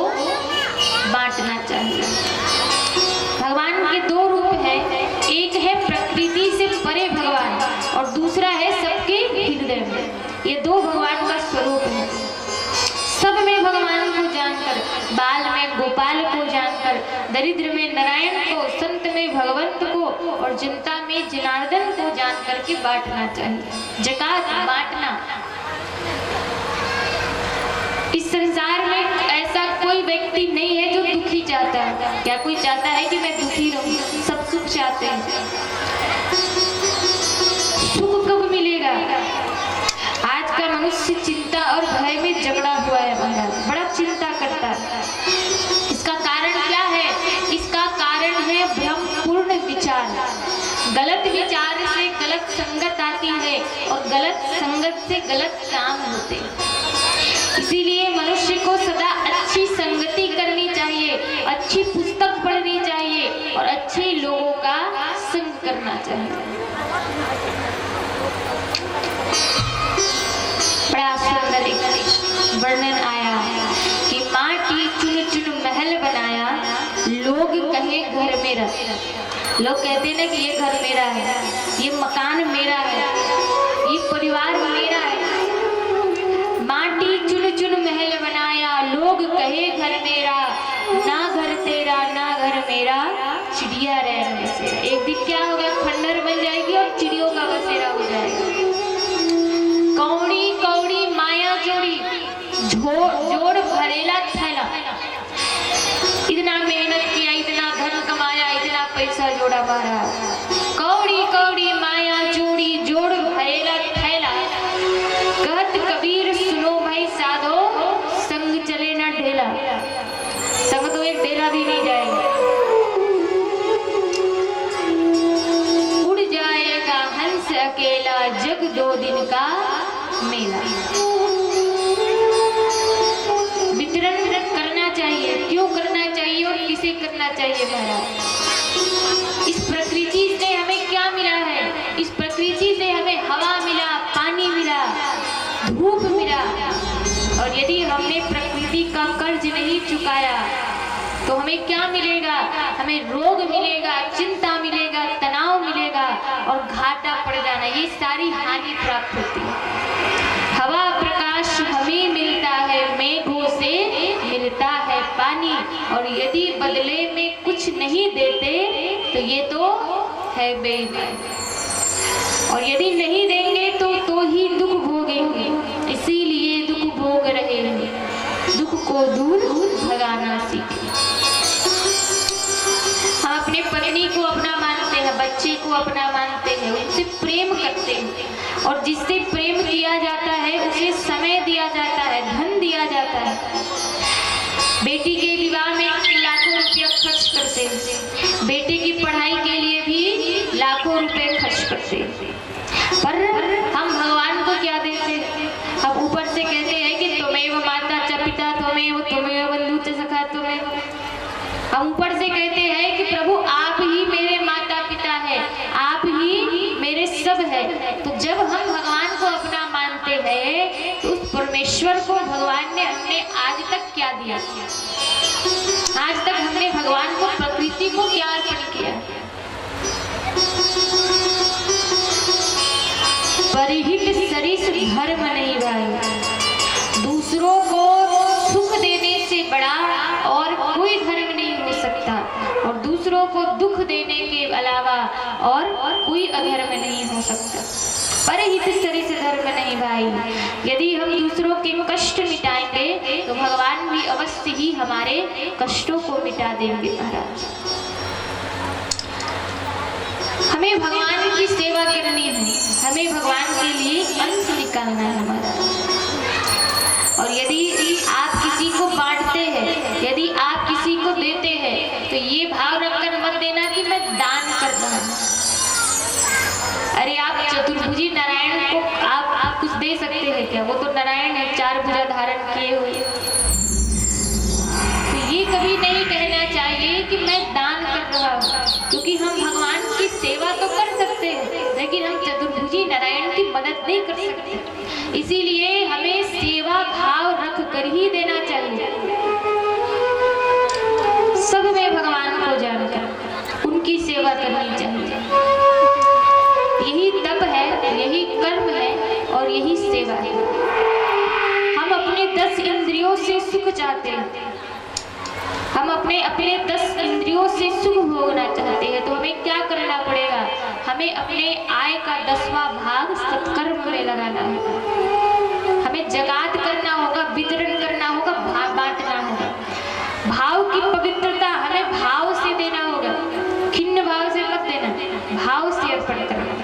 बांटना चाहिए। भगवान के 2 रूप हैं, एक है प्रकृति से परे भगवान और दूसरा है सबके हृदय में। ये 2 भगवान का स्वरूप है। सब में भगवान को जानकर, बाल में गोपाल को जानकर, दरिद्र में नारायण को, संत में भगवंत को और जनता में जनार्दन को जान करके बांटना चाहिए। जकात बांटना। इस संसार में ऐसा कोई व्यक्ति नहीं है जो दुखी चाहता है। क्या कोई चाहता है कि मैं दुखी रहूं? सब सुख चाहते हैं। सुख कब मिलेगा? आज का मनुष्य चिंता और भय में जकड़ा हुआ है महाराज, बड़ा चिंता करता है। इसका कारण क्या है? इसका कारण है भ्रमपूर्ण विचार। गलत विचार से गलत संगत आती है और गलत संगत से गलत काम होते हैं। इसीलिए मनुष्य को सदा अच्छी संगति करनी चाहिए, अच्छी पुस्तक पढ़नी चाहिए और अच्छे लोगों का संग करना चाहिए। बड़ा सुंदर एक वर्णन आया कि माटी चुन चुन महल बनाया, लोग कहे घर मेरा। लोग कहते हैं ना कि ये घर मेरा है, ये मकान मेरा है, ये परिवार मेरा है। माटी चुन चुन महल बनाया, लोग कहे घर मेरा, ना घर तेरा ना घर मेरा, चिड़िया रहने बसेरा। एक दिन क्या होगा? खंडहर बन जाएगी और चिड़ियों का बसेरा हो जाएगा। कौड़ी कौड़ी माया जोड़ी, जोड़ भरेला थैला। इतना मेहनत किया, इतना धन कमाया, इतना पैसा जोड़ा मारा। कौड़ी कौड़ी माया जोड़ी, जोड़ भरेला थैला। कहत कबीर सुनो भाई साधो, संग चले ना ढेला। संग तो एक ढेला भी नहीं जाएगा। उड़ जाएगा हंस अकेला, जग 2 दिन का मेला। से करना चाहिए महाराज। इस प्रकृति से हमें क्या मिला है? इस प्रकृति से हमें हवा मिला, पानी मिला, धूप मिला, और यदि हमने प्रकृति का कर्ज नहीं चुकाया तो हमें क्या मिलेगा? हमें रोग मिलेगा, चिंता मिलेगा, तनाव मिलेगा और घाटा पड़ जाना, ये सारी हानि प्राप्त होती है। हवा प्रकाश हमें मिलता है, मेघों से मिलता है पानी, और यदि बदले में कुछ नहीं देते तो ये तो है बेईमानी, और यदि नहीं देंगे तो ही दुख भोगेंगे। इसीलिए दुख भोग रहे हैं, दुख को दूर भगाना सीखें। हम अपने पत्नी को अपना मानते हैं, बच्चे को अपना मानते हैं, उनसे प्रेम करते हैं, और जिससे प्रेम किया जाता है उसे समय दिया जाता है, धन दिया जाता है। बेटी के विवाह में लाखों रुपया खर्च करते हैं, बेटे की पढ़ाई के लिए भी लाखों रुपए खर्च करते हैं, पर हम भगवान को क्या देते हैं? हम ऊपर से कहते हैं कि त्वमेव माता च पिता त्वमेव बंधु च सखा त्वमेव। हम ऊपर से कहते हैं कि प्रभु आप ही मेरे माता पिता है, आप ही मेरे सब है। तो जब हम भगवान को अपना मानते हैं तो उस परमेश्वर को भगवान ने हमने आज तक क्या दिया? आज तक हमने भगवान को, प्रकृति को क्या अर्पण किया? परिहित सरिस धर्म नहीं भाई। दूसरों को सुख देने से बड़ा और कोई धर्म नहीं हो सकता, और दूसरों को दुख देने के अलावा और कोई अधर्म नहीं हो सकता। परिहित सरिस धर्म नहीं भाई। यदि हम दूसरों के कष्ट मिटाएंगे तो भगवान भी अवश्य ही हमारे कष्टों को मिटा देंगे महाराज। हमें भगवान की सेवा करनी है, हमें भगवान के लिए अंश निकालना है हमारा। और यदि आप किसी को बांटते हैं, यदि आप किसी को देते हैं, तो ये भाव रखकर मत देना कि मैं दान कर रहा हूँ। अरे आप चतुर्भुजी नारायण को आप कुछ दे सकते हैं क्या? वो तो नारायण है, 4 भुजा धारण किए हुए। तो ये कभी नहीं कहना चाहिए कि मैं दान कर रहा हूँ, क्योंकि हम भगवान की सेवा तो कर सकते हैं, लेकिन हम चतुर्भुजी नारायण की मदद नहीं कर सकते। इसीलिए हमें सेवा भाव रख कर ही देना चाहिए। सब में भगवान को जानकर उनकी सेवा करनी चाहिए। यही तप है, यही कर्म है और यही सेवा है। हम अपने 10 इंद्रियों से सुख चाहते हैं, हम अपने 10 इंद्रियों से सुख भोगना चाहते हैं, तो हमें क्या करना पड़ेगा? हमें अपने आय का 10वां भाग सत्कर्म में लगाना होगा। हमें जगात करना होगा, वितरण करना होगा, बांटना होगा। भाव की पवित्रता हमें भाव से देना होगा, खिन्न भाव से मत देना, भाव से अर्पण करना।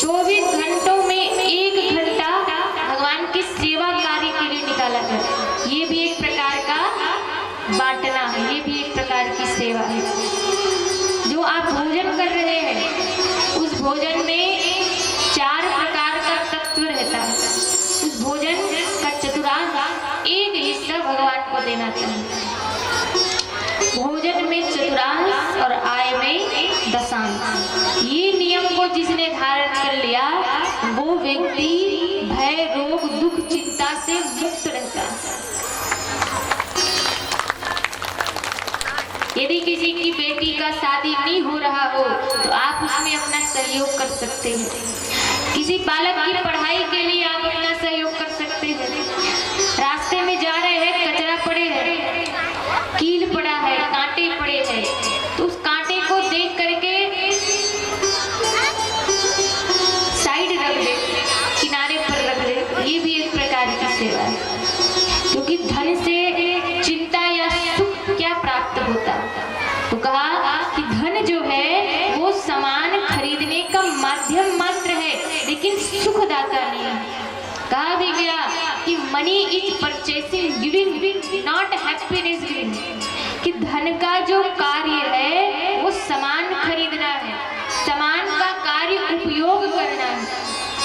24 घंटों में 1 घंटा भगवान की सेवा कार्य के लिए निकाला जाए। ये भी एक प्रकार का बांटना है, ये भी एक प्रकार की सेवा है। जो आप भोजन कर रहे हैं, उस भोजन में 4 प्रकार का तत्व रहता है। उस भोजन का चतुर्थांश 1 हिस्सा भगवान को देना चाहिए। भोजन में चतुर्थांश और आय में दशांश। ये नियम को जिसने धारण कर लिया वो व्यक्ति भय, रोग, दुख, चिंता से मुक्त रहता है। यदि किसी की बेटी का शादी नहीं हो रहा हो तो आप उसमें अपना सहयोग कर सकते हैं। किसी बालक की पढ़ाई के लिए आप अपना सहयोग कर सकते हैं। रास्ते में जा रहे हैं, कचरा पड़े हैं, कील पड़ा है, कांटे पड़े हैं, तो उस कांटे को देख करके साइड रख दे, किनारे पर रख दे। ये भी एक प्रकार की सेवा है, क्योंकि धन से चिंता या सुख क्या प्राप्त होता है? तो कहा कि धन जो है वो सामान खरीदने का माध्यम मात्र है, लेकिन सुखदाता नहीं है। कहा भी गया कि money is purchasing giving, not happiness giving. कि धन का जो कार्य है वो सामान खरीदना है, सामान का कार्य उपयोग करना है,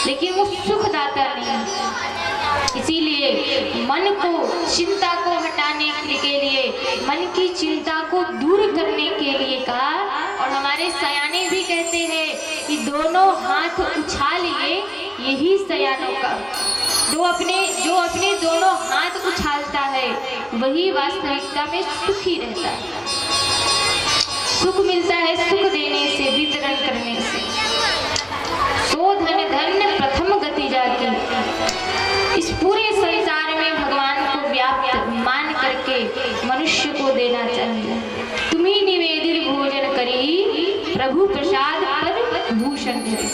लेकिन वो सुखदाता नहीं है। इसीलिए मन को, चिंता को हटाने के मन की चिंता को दूर करने के लिए कहा। और हमारे सयाने भी कहते हैं कि दोनों हाथ उछालिए यही सयानों का। जो अपने दोनों हाथ उछालता है वही वास्तविकता में सुखी रहता है। सुख मिलता है सुख देने से, वितरण करने से। सो धन धन प्रथम गति जाती। इस पूरे संसार में भगवान को व्याप्त मान करके मनुष्य को देना चाहिए। तुम्ही निवेदित भोजन करी प्रभु प्रसाद पर भूषण धरी।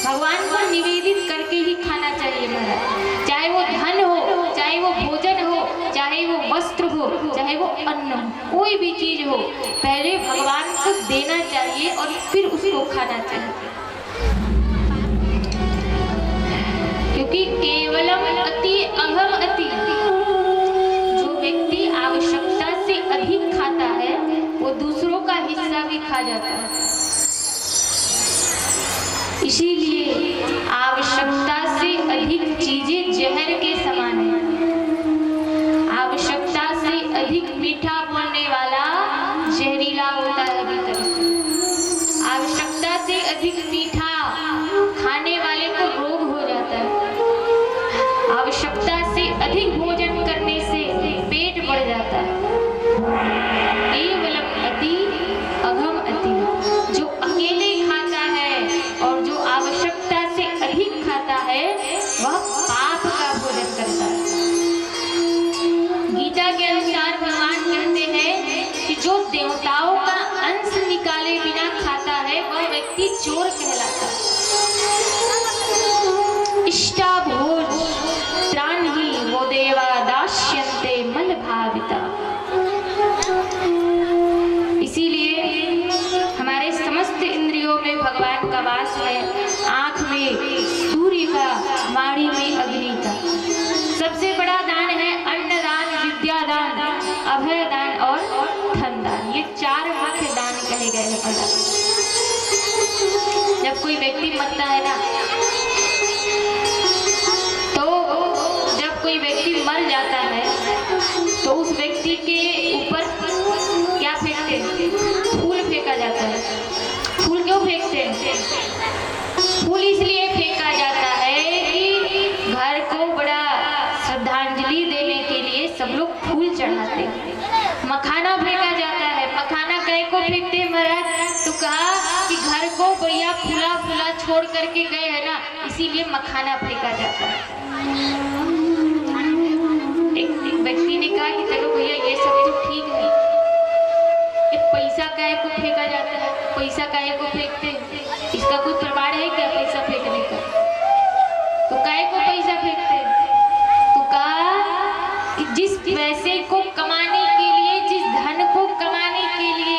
भगवान को निवेदित करके ही खाना चाहिए महाराज। चाहे वो धन हो, चाहे वो भोजन हो, चाहे वो वस्त्र हो, चाहे वो अन्न हो, कोई भी चीज हो, पहले भगवान को देना चाहिए और फिर उसको खाना चाहिए। क्योंकि केवलम अति अहम अति। जो व्यक्ति आवश्यकता से अधिक खाता है वो दूसरों का हिस्सा भी खा जाता है। इसीलिए आवश्यकता से अधिक चीजें जहर के समान है। आवश्यकता से अधिक मीठा बोलने वाला जहरीला होता है भीतर से। आवश्यकता से अधिक मीठा खाने वाले को रोग हो जाता है। आवश्यकता से अधिक भोजन करने से पेट बढ़ जाता है। केवलम अति अघम अति। जो अकेले खाता है और जो आवश्यकता से अधिक खाता है वह पाप का भोजन करता है। गीता के अनुसार भगवान कहते हैं कि जो देवताओं का अंश निकाले बिना खाता है वह व्यक्ति चोर कहलाता है। इष्टा भोज त्राण ही वो देवा दास्यन्ते मल भाविता। इसीलिए हमारे समस्त इंद्रियों में भगवान का वास है। आंख में सूर्य का, वाणी में अग्नि का। सबसे बड़ा दान है अन्नदान, विद्यादान, अभयदान और धनदान। ये चार मुख्य दान कहे गए हैं। जब कोई व्यक्ति मरता है ना, तो जब कोई व्यक्ति मर जाता है तो उस व्यक्ति के ऊपर क्या फेंकते हैं? फूल फेंका जाता है। फूल क्यों फेंकते हैं? फूल इसलिए फेंका जाता है कि घर को बड़ा श्रद्धांजलि देने के लिए सब लोग फूल चढ़ाते हैं। मखाना फेंका जाता है। मखाना कहीं को फेंकते हैं महाराज? तो कहा कि घर को बढ़िया फूला फूला छोड़ करके गए है ना, इसीलिए मखाना फेंका जाता है। एक व्यक्ति ने कहा कि चलो भैया ये सब तो ठीक है, पैसा काहे को फेंका जाता है? पैसा काहे को फेंकते हैं? इसका कोई प्रमाण है क्या पैसा फेंकने का? तो काहे को पैसा फेंकते हैं? तो कहा कि जिस पैसे को कमाने के लिए, जिस धन को कमाने के लिए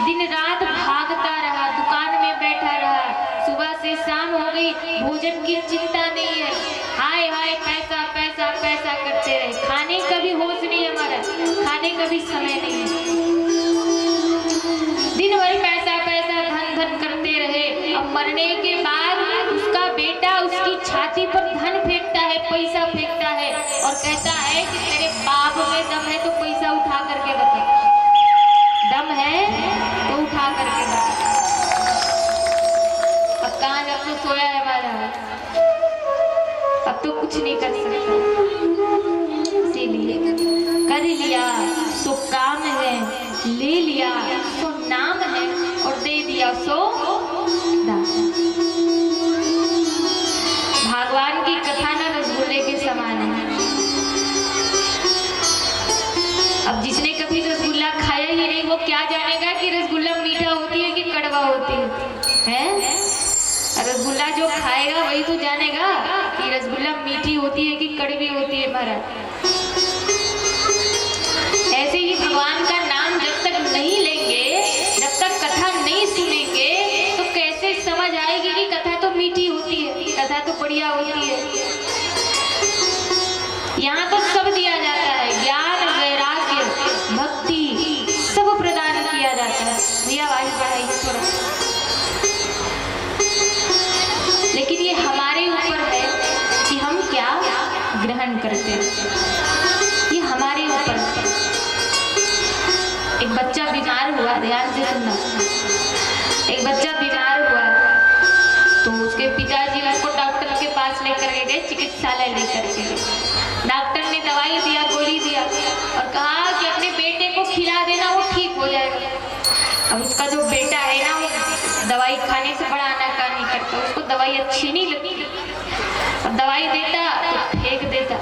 दिन रात भागता रहा, दुकान में बैठा रहा, सुबह से शाम हो गई, भोजन की चिंता नहीं है, हाय हाय पैसा पैसा पैसा करते रहे। खाने का भी होश नहीं है हमारा, खाने का भी समय नहीं है। दिन भर पैसा पैसा धन धन करते रहे। अब मरने के बाद उसका बेटा उसकी छाती पर धन फेंकता है, पैसा फेंकता है और कहता है कि तेरे बाप में दम है तो पैसा उठा करके बता। दम है तो उठा करके बता। अब कहाँ जब तो सोया है हमारा, अब तो कुछ नहीं कर सकता। इसीलिए कर लिया सो काम है, ले लिया सो नाम है और दे दिया सो दान। भगवान की कथा ना रसगुल्ले के समान है। अब जिसने कभी रसगुल्ला खाया ही नहीं वो क्या जानेगा कि रसगुल्ला मीठा होती है कि कड़वा होती है? रसगुल्ला जो खाएगा वही तो जानेगा कि रसगुल्ला मीठी होती है कि कड़वी होती है महाराज। ऐसे ही भगवान का नाम जब तक नहीं लेंगे, जब तक कथा नहीं सुनेंगे, तो कैसे समझ आएगी कि कथा तो मीठी होती है, कथा तो बढ़िया होती है। यहाँ तो सब दिया जाता है, ज्ञान वैराग्य भक्ति सब प्रदान किया जाता है। भैया आवाज बढ़ाइए थोड़ा। लेकिन ये हमारे ऊपर है कि हम क्या ग्रहण करते हैं। ध्यान से सुनना। एक बच्चा बीमार हुआ तो उसके पिताजी उसको डॉक्टर के पास लेकर के गए, चिकित्सालय लेकर के गए। डॉक्टर ने दवाई दिया, गोली दिया और कहा कि अपने बेटे को खिला देना, वो ठीक हो जाएगा। अब उसका जो बेटा है ना, वो दवाई खाने से बड़ा आनाकानी करता, उसको दवाई अच्छी नहीं लगती। अब दवाई देता तो फेंक देता।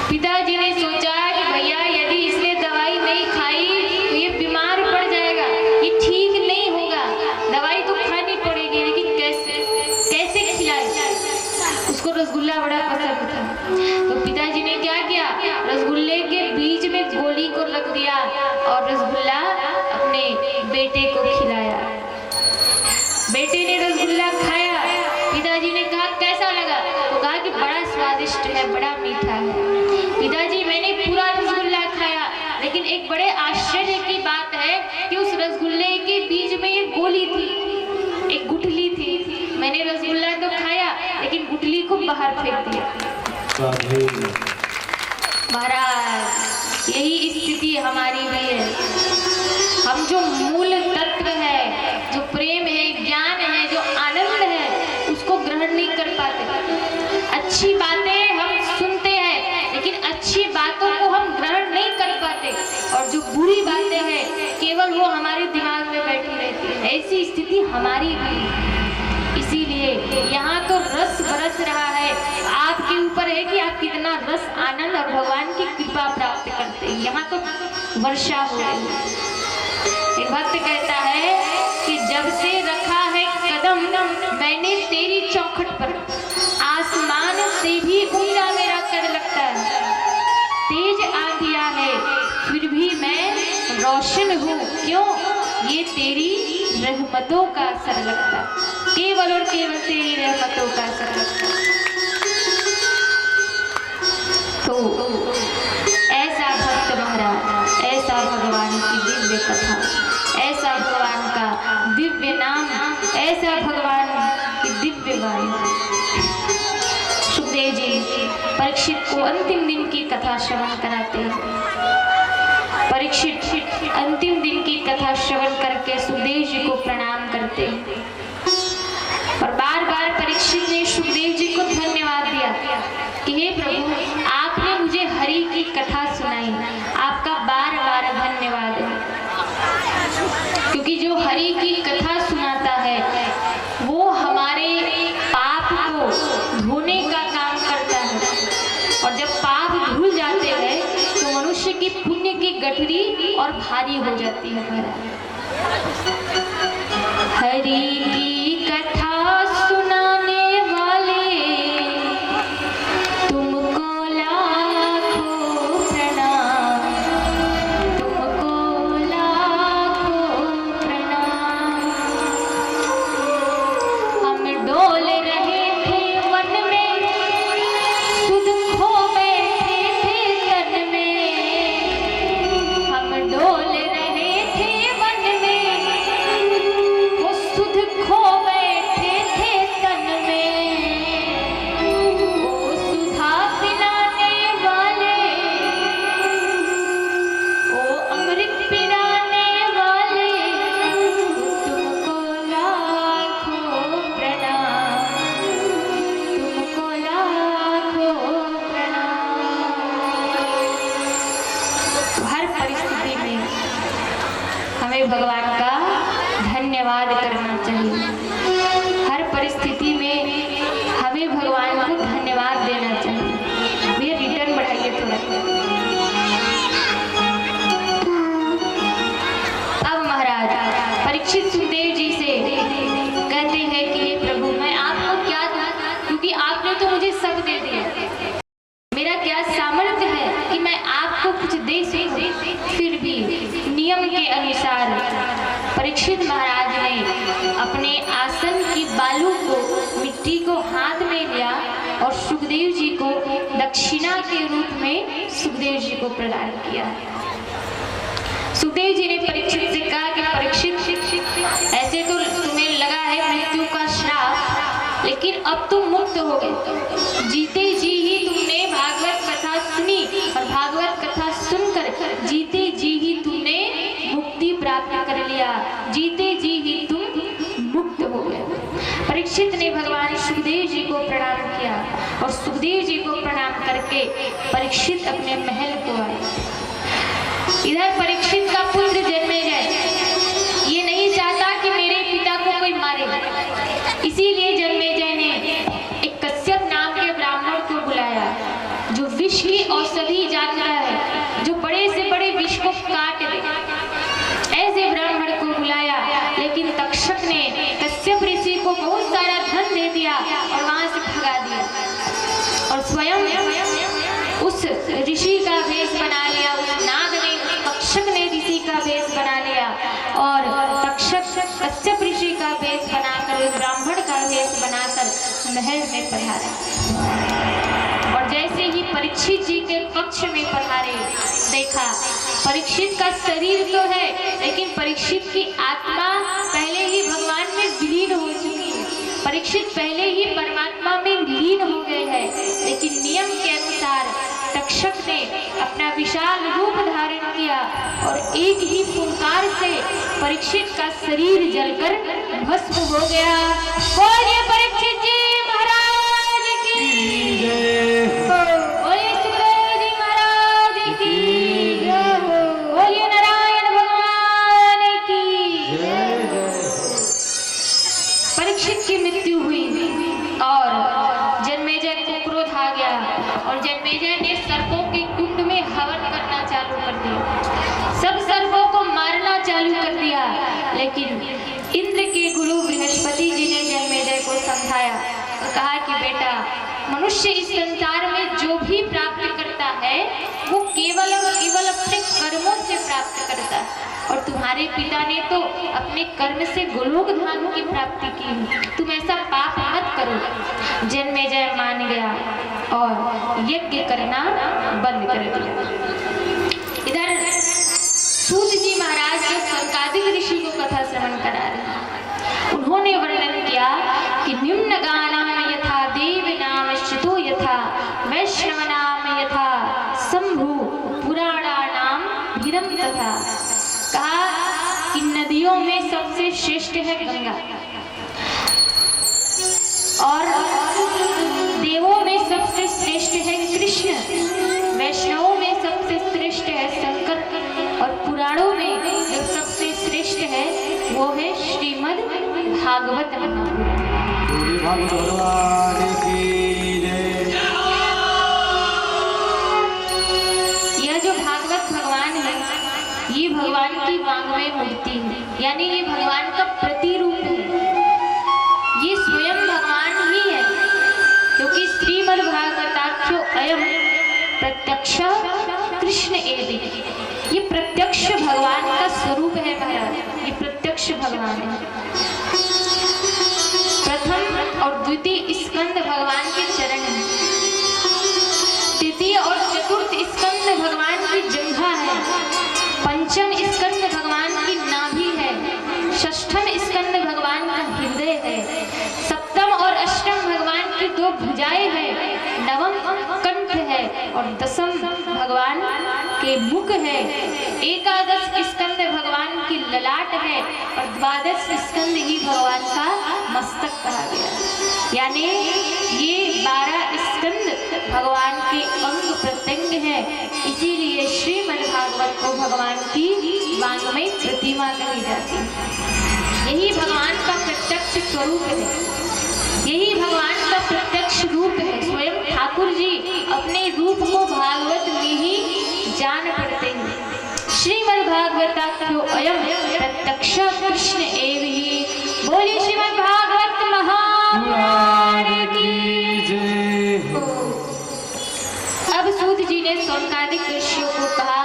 पिताजी ने सोचा कि भैया यदि इसने दवाई नहीं खाई तो ये बीमार पड़ जाएगा, ये ठीक नहीं होगा, दवाई तो खानी पड़ेगी, लेकिन कैसे खिलाए। उसको रसगुल्ला बड़ा पसंद था, तो पिताजी ने क्या किया, रसगुल्ले के बीच में गोली को रख दिया और रसगुल्ला अपने बेटे को खिलाया। बेटे ने रसगुल्ला खाया, पिताजी ने कहा कैसा लगा, तो कहा कि बड़ा स्वादिष्ट है, बड़ा मीठा है। पिताजी मैंने पूरा रसगुल्ला खाया, लेकिन एक बड़े आश्चर्य की बात है कि उस रसगुल्ले के बीच में एक गोली थी, एक गुठली थी। मैंने रसगुल्ला तो खाया लेकिन गुठली को बाहर फेंक दिया। महाराज यही स्थिति हमारी भी है। हम जो मूल तत्व है, जो प्रेम है, ज्ञान है, जो आनंद है, उसको ग्रहण नहीं कर पाते। अच्छी बातें हम सुनते हैं लेकिन अच्छी बातों को हम ग्रहण नहीं कर पाते, और जो बुरी बातें हैं केवल वो हमारे दिमाग में बैठी रहती है। ऐसी स्थिति हमारी भी। इसीलिए यहाँ तो रस बरस रहा है, आपके ऊपर है कि आप कितना रस, आनंद और भगवान की कृपा प्राप्त करते हैं। यहाँ तो वर्षा हो रही है। एक भक्त कहता है कि जब से रखा है कदम मैंने तेरी चौखट पर, आसमान से भी ऊंचा मेरा कद लगता है। तेज आंधिया है फिर भी मैं रोशन हूँ, क्यों, ये तेरी रहमतों का असर लगता, केवल और केवल तेरी रहमतों का असर लगता। तो ऐसा भक्त महाराज, ऐसा भगवान की दिव्य कथा, ऐसा भगवान का दिव्य नाम, ऐसा भगवान की दिव्य वाणी। सुखदेव जी परीक्षित को अंतिम दिन की कथा श्रवण कराते हैं। परीक्षित अंतिम दिन की कथा श्रवण करके सुखदेव जी को प्रणाम करते हैं और बार बार परीक्षित ने सुखदेव जी को धन्यवाद दिया कि हे प्रभु, आपने मुझे हरि की कथा सुनाई, आपका बार बार धन्यवाद है। क्योंकि जो हरि की कथा सुनाता है वो हमारे पाप को धोने का काम करता है, और जब पाप धुल जाते हैं तो मनुष्य की पुण्य की गठरी और भारी हो जाती है। हरि की कथा सुनाने वाले तुमको लाखों प्रणाम, तुमको लाखों प्रणाम। हम डोल रहे थे मन में, सुध खो बैठे थे तन में। हम डोल रहे थे मन में, वो सुध खो बैठे थे तन में। वो सुधा पिलाने वाले, वो अमृत पिलाने वाले, तुमको लाखों प्रणाम, तुमको लाखों प्रणाम। हर परिस्थिति में हमें भगवान का धन्यवाद करना चाहिए। हर परिस्थिति में हमें भगवान को धन्यवाद देना चाहिए। भैया रिटर्न बढ़ाइए थोड़ा। अब महाराज परीक्षित सुखदेव जी से कहते हैं कि हे प्रभु, मैं आपको क्या दूं, क्योंकि आपने तो मुझे सब दे दिया। मेरा क्या सामर्थ्य है कि मैं आपको कुछ दे सकूं। फिर भी नियम के अनुसार परीक्षित महाराज ने अपने आसन की बालू को, मिट्टी को हाथ में लिया और सुखदेव जी को दक्षिणा के रूप में सुखदेव जी को प्रदान किया। सुखदेव जी ने परीक्षित से कहा कि परीक्षित, ऐसे तो तुम्हें लगा है मृत्यु का श्राप, लेकिन अब तुम मुक्त हो गए। जीते जी ही तुमने भागवत कथा सुनी और भागवत कथा सुनकर जीते जी ही तुमने मुक्ति प्राप्त कर करके परीक्षित अपने महल को आए। इधर परीक्षित का पुत्र जन्मेजय ये नहीं चाहता कि मेरे पिता को कोई मारे, इसीलिए जन्मेजय ने एक कश्यप नाम के ब्राह्मण को बुलाया जो विष की औषधि जानता है, जो बड़े से बड़े विष को काट दे। ऐसे ब्राह्मण को बुलाया, लेकिन तक्षक ने कश्यप ऋषि को बहुत सारा धन दे दिया और वहां से भगा दिया और स्वयं उस ऋषि का वेश बना लिया। उस नाग ने, तक्षक ने ऋषि का वेश बना लिया और तक्षक कश्यप ऋषि का वेश बनाकर, उस ब्राह्मण का वेश बनाकर महल में पधारा। और जैसे ही परीक्षित जी के कक्ष में पधारे, देखा परीक्षित का शरीर तो है, लेकिन परीक्षित की आत्मा पहले ही भगवान में विलीन हो चुकी है। परीक्षित पहले ही परमात्मा में लीन हो गए हैं, लेकिन नियम के अनुसार तक्षक ने अपना विशाल रूप धारण किया और एक ही फुंकार से परीक्षित का शरीर जलकर भस्म हो गया। बोलिए परीक्षित जी महाराज की जय, बोलिए सुखदेव जी महाराज की जय, बोलिए नारायण भगवान की जय। परीक्षित की मृत्यु हुई और जन्मेजय को क्रोध आ गया और जन्मेजय ने सर्पों के कुंड में हवन करना चालू कर दिया, सब सर्पों को मारना चालू कर दिया। लेकिन इंद्र के गुरु बृहस्पति जी ने जन्मेजय को समझाया और कहा कि बेटा, मनुष्य इस संसार में जो भी प्राप्त करता है वो केवल अपने कर्मों से प्राप्त करता है, और तुम्हारे पिता ने तो अपने कर्म से गोलोक धाम की प्राप्ति की, तुम ऐसा पाप मत करो। जन्मेजय मान गया और यज्ञ करना बंद कर दिया। इधर सूत जी महाराज जो सनकादिक ऋषि को कथा श्रवण करा रहे, उन्होंने वर्णन किया कि निम्न गानाम यथा देव नाम श्रुतो यथा वैष्णव नाम यथा शंभु पुराणा नाम धीरम तथा। कहा कि नदियों में सबसे श्रेष्ठ है गंगा और देवों में सबसे श्रेष्ठ है कृष्ण, वैष्णवों में सबसे श्रेष्ठ है शंकर और पुराणों में जो सबसे श्रेष्ठ है वो है श्रीमद् भागवत भगवान की जय। यह जो भागवत भगवान है ये भगवान की वांग्मय मूर्ति है, यानी ये भगवान का प्रतिरूप है, ये स्वयं भगवान ही है, क्योंकि श्रीमद् भागवताख्यो अयम प्रत्यक्ष कृष्ण एवं, ये प्रत्यक्ष भगवान का स्वरूप है महाराज, ये प्रत्यक्ष भगवान है। प्रथम और द्वितीय स्कंद भगवान के चरण है, तृतीय और चतुर्थ स्कंद भगवान की जंघा है, पंचम स्कंद भगवान की नाभि है, षष्ठम स्कंद भगवान का हृदय है, सप्तम और अष्टम भगवान की दो भुजाएं हैं, नवम कंठ है और दसम भगवान के मुख है, एकादश स्कंद भगवान की ललाट है और द्वादश स्कंद ही भगवान का मस्तक कहा गया। यानी ये 12 स्कंद भगवान के अंग प्रत्यंग है, इसीलिए श्रीमद् भागवत को भगवान की वांग्मय प्रतिमा कही जाती है। यही भगवान का प्रत्यक्ष स्वरूप है, यही भगवान का प्रत्यक्ष रूप है। स्वयं ठाकुर जी अपने रूप को भागवत में ही जान पड़ते हैं। श्रीमद् भागवताख्यो अयम प्रत्यक्ष कृष्ण एव ही। बोलिए श्रीमद् भागवत महापुराण की जय। अब सूत जी ने सौनकादिक ऋषियों को कहा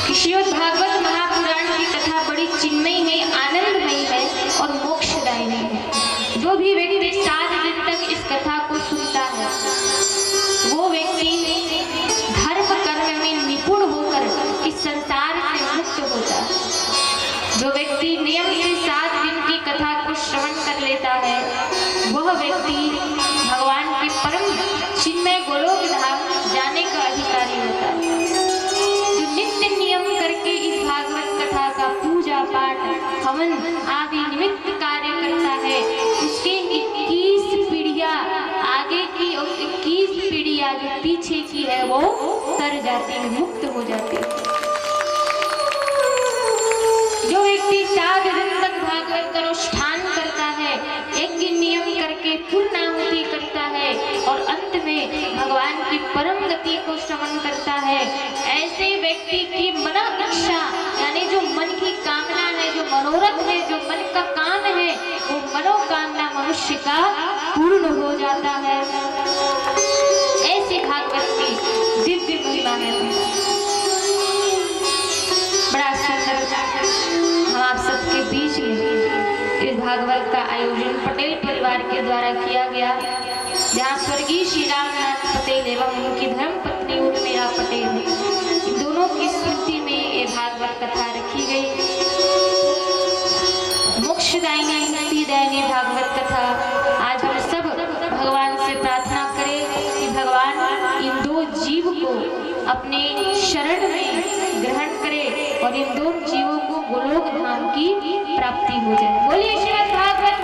कि श्रीमद् भागवत महापुराण की कथा बड़ी चिन्मयी है, आनंदमयी है और मोक्षदायिनी है। जो भी व्यक्ति 7 दिन तक इस कथा को सुनता है वो व्यक्ति धर्म कर्म में निपुण होकर इस संसार से मुक्त होता है। वो तर जाती है, मुक्त हो जाती है। जो व्यक्ति 4 दिन तक भागवत का अनुष्ठान करता है, यज्ञ नियम करके पूर्णाहुति करता है और अंत में भगवान की परम गति को श्रवण करता है, ऐसे व्यक्ति की मन इच्छा यानी जो मन की कामना है, जो मनोरथ है, जो मन का काम है, वो मनोकामना मनुष्य का पूर्ण हो जाता है। ऐसी भागवत की दिव्य महिमा है। बड़ा सुंदर हम आप सबके बीच में इस भागवत का आयोजन पटेल परिवार के द्वारा किया गया, जहाँ स्वर्गीय श्री रामनाथ पटेल एवं उनकी धर्म पत्नी उर्मिला पटेल, इन दोनों की स्मृति में ये भागवत कथा रखी गई। मोक्षदायिनी मुक्तिदायिनी भागवत कथा आज हम सब भगवान से प्रार्थना करें कि भगवान इन 2 जीव को अपने शरण में ग्रहण करे और इन 2 जीवों को गोलोक धाम की प्राप्ति हो जाए। बोलिए श्रीमद् भागवत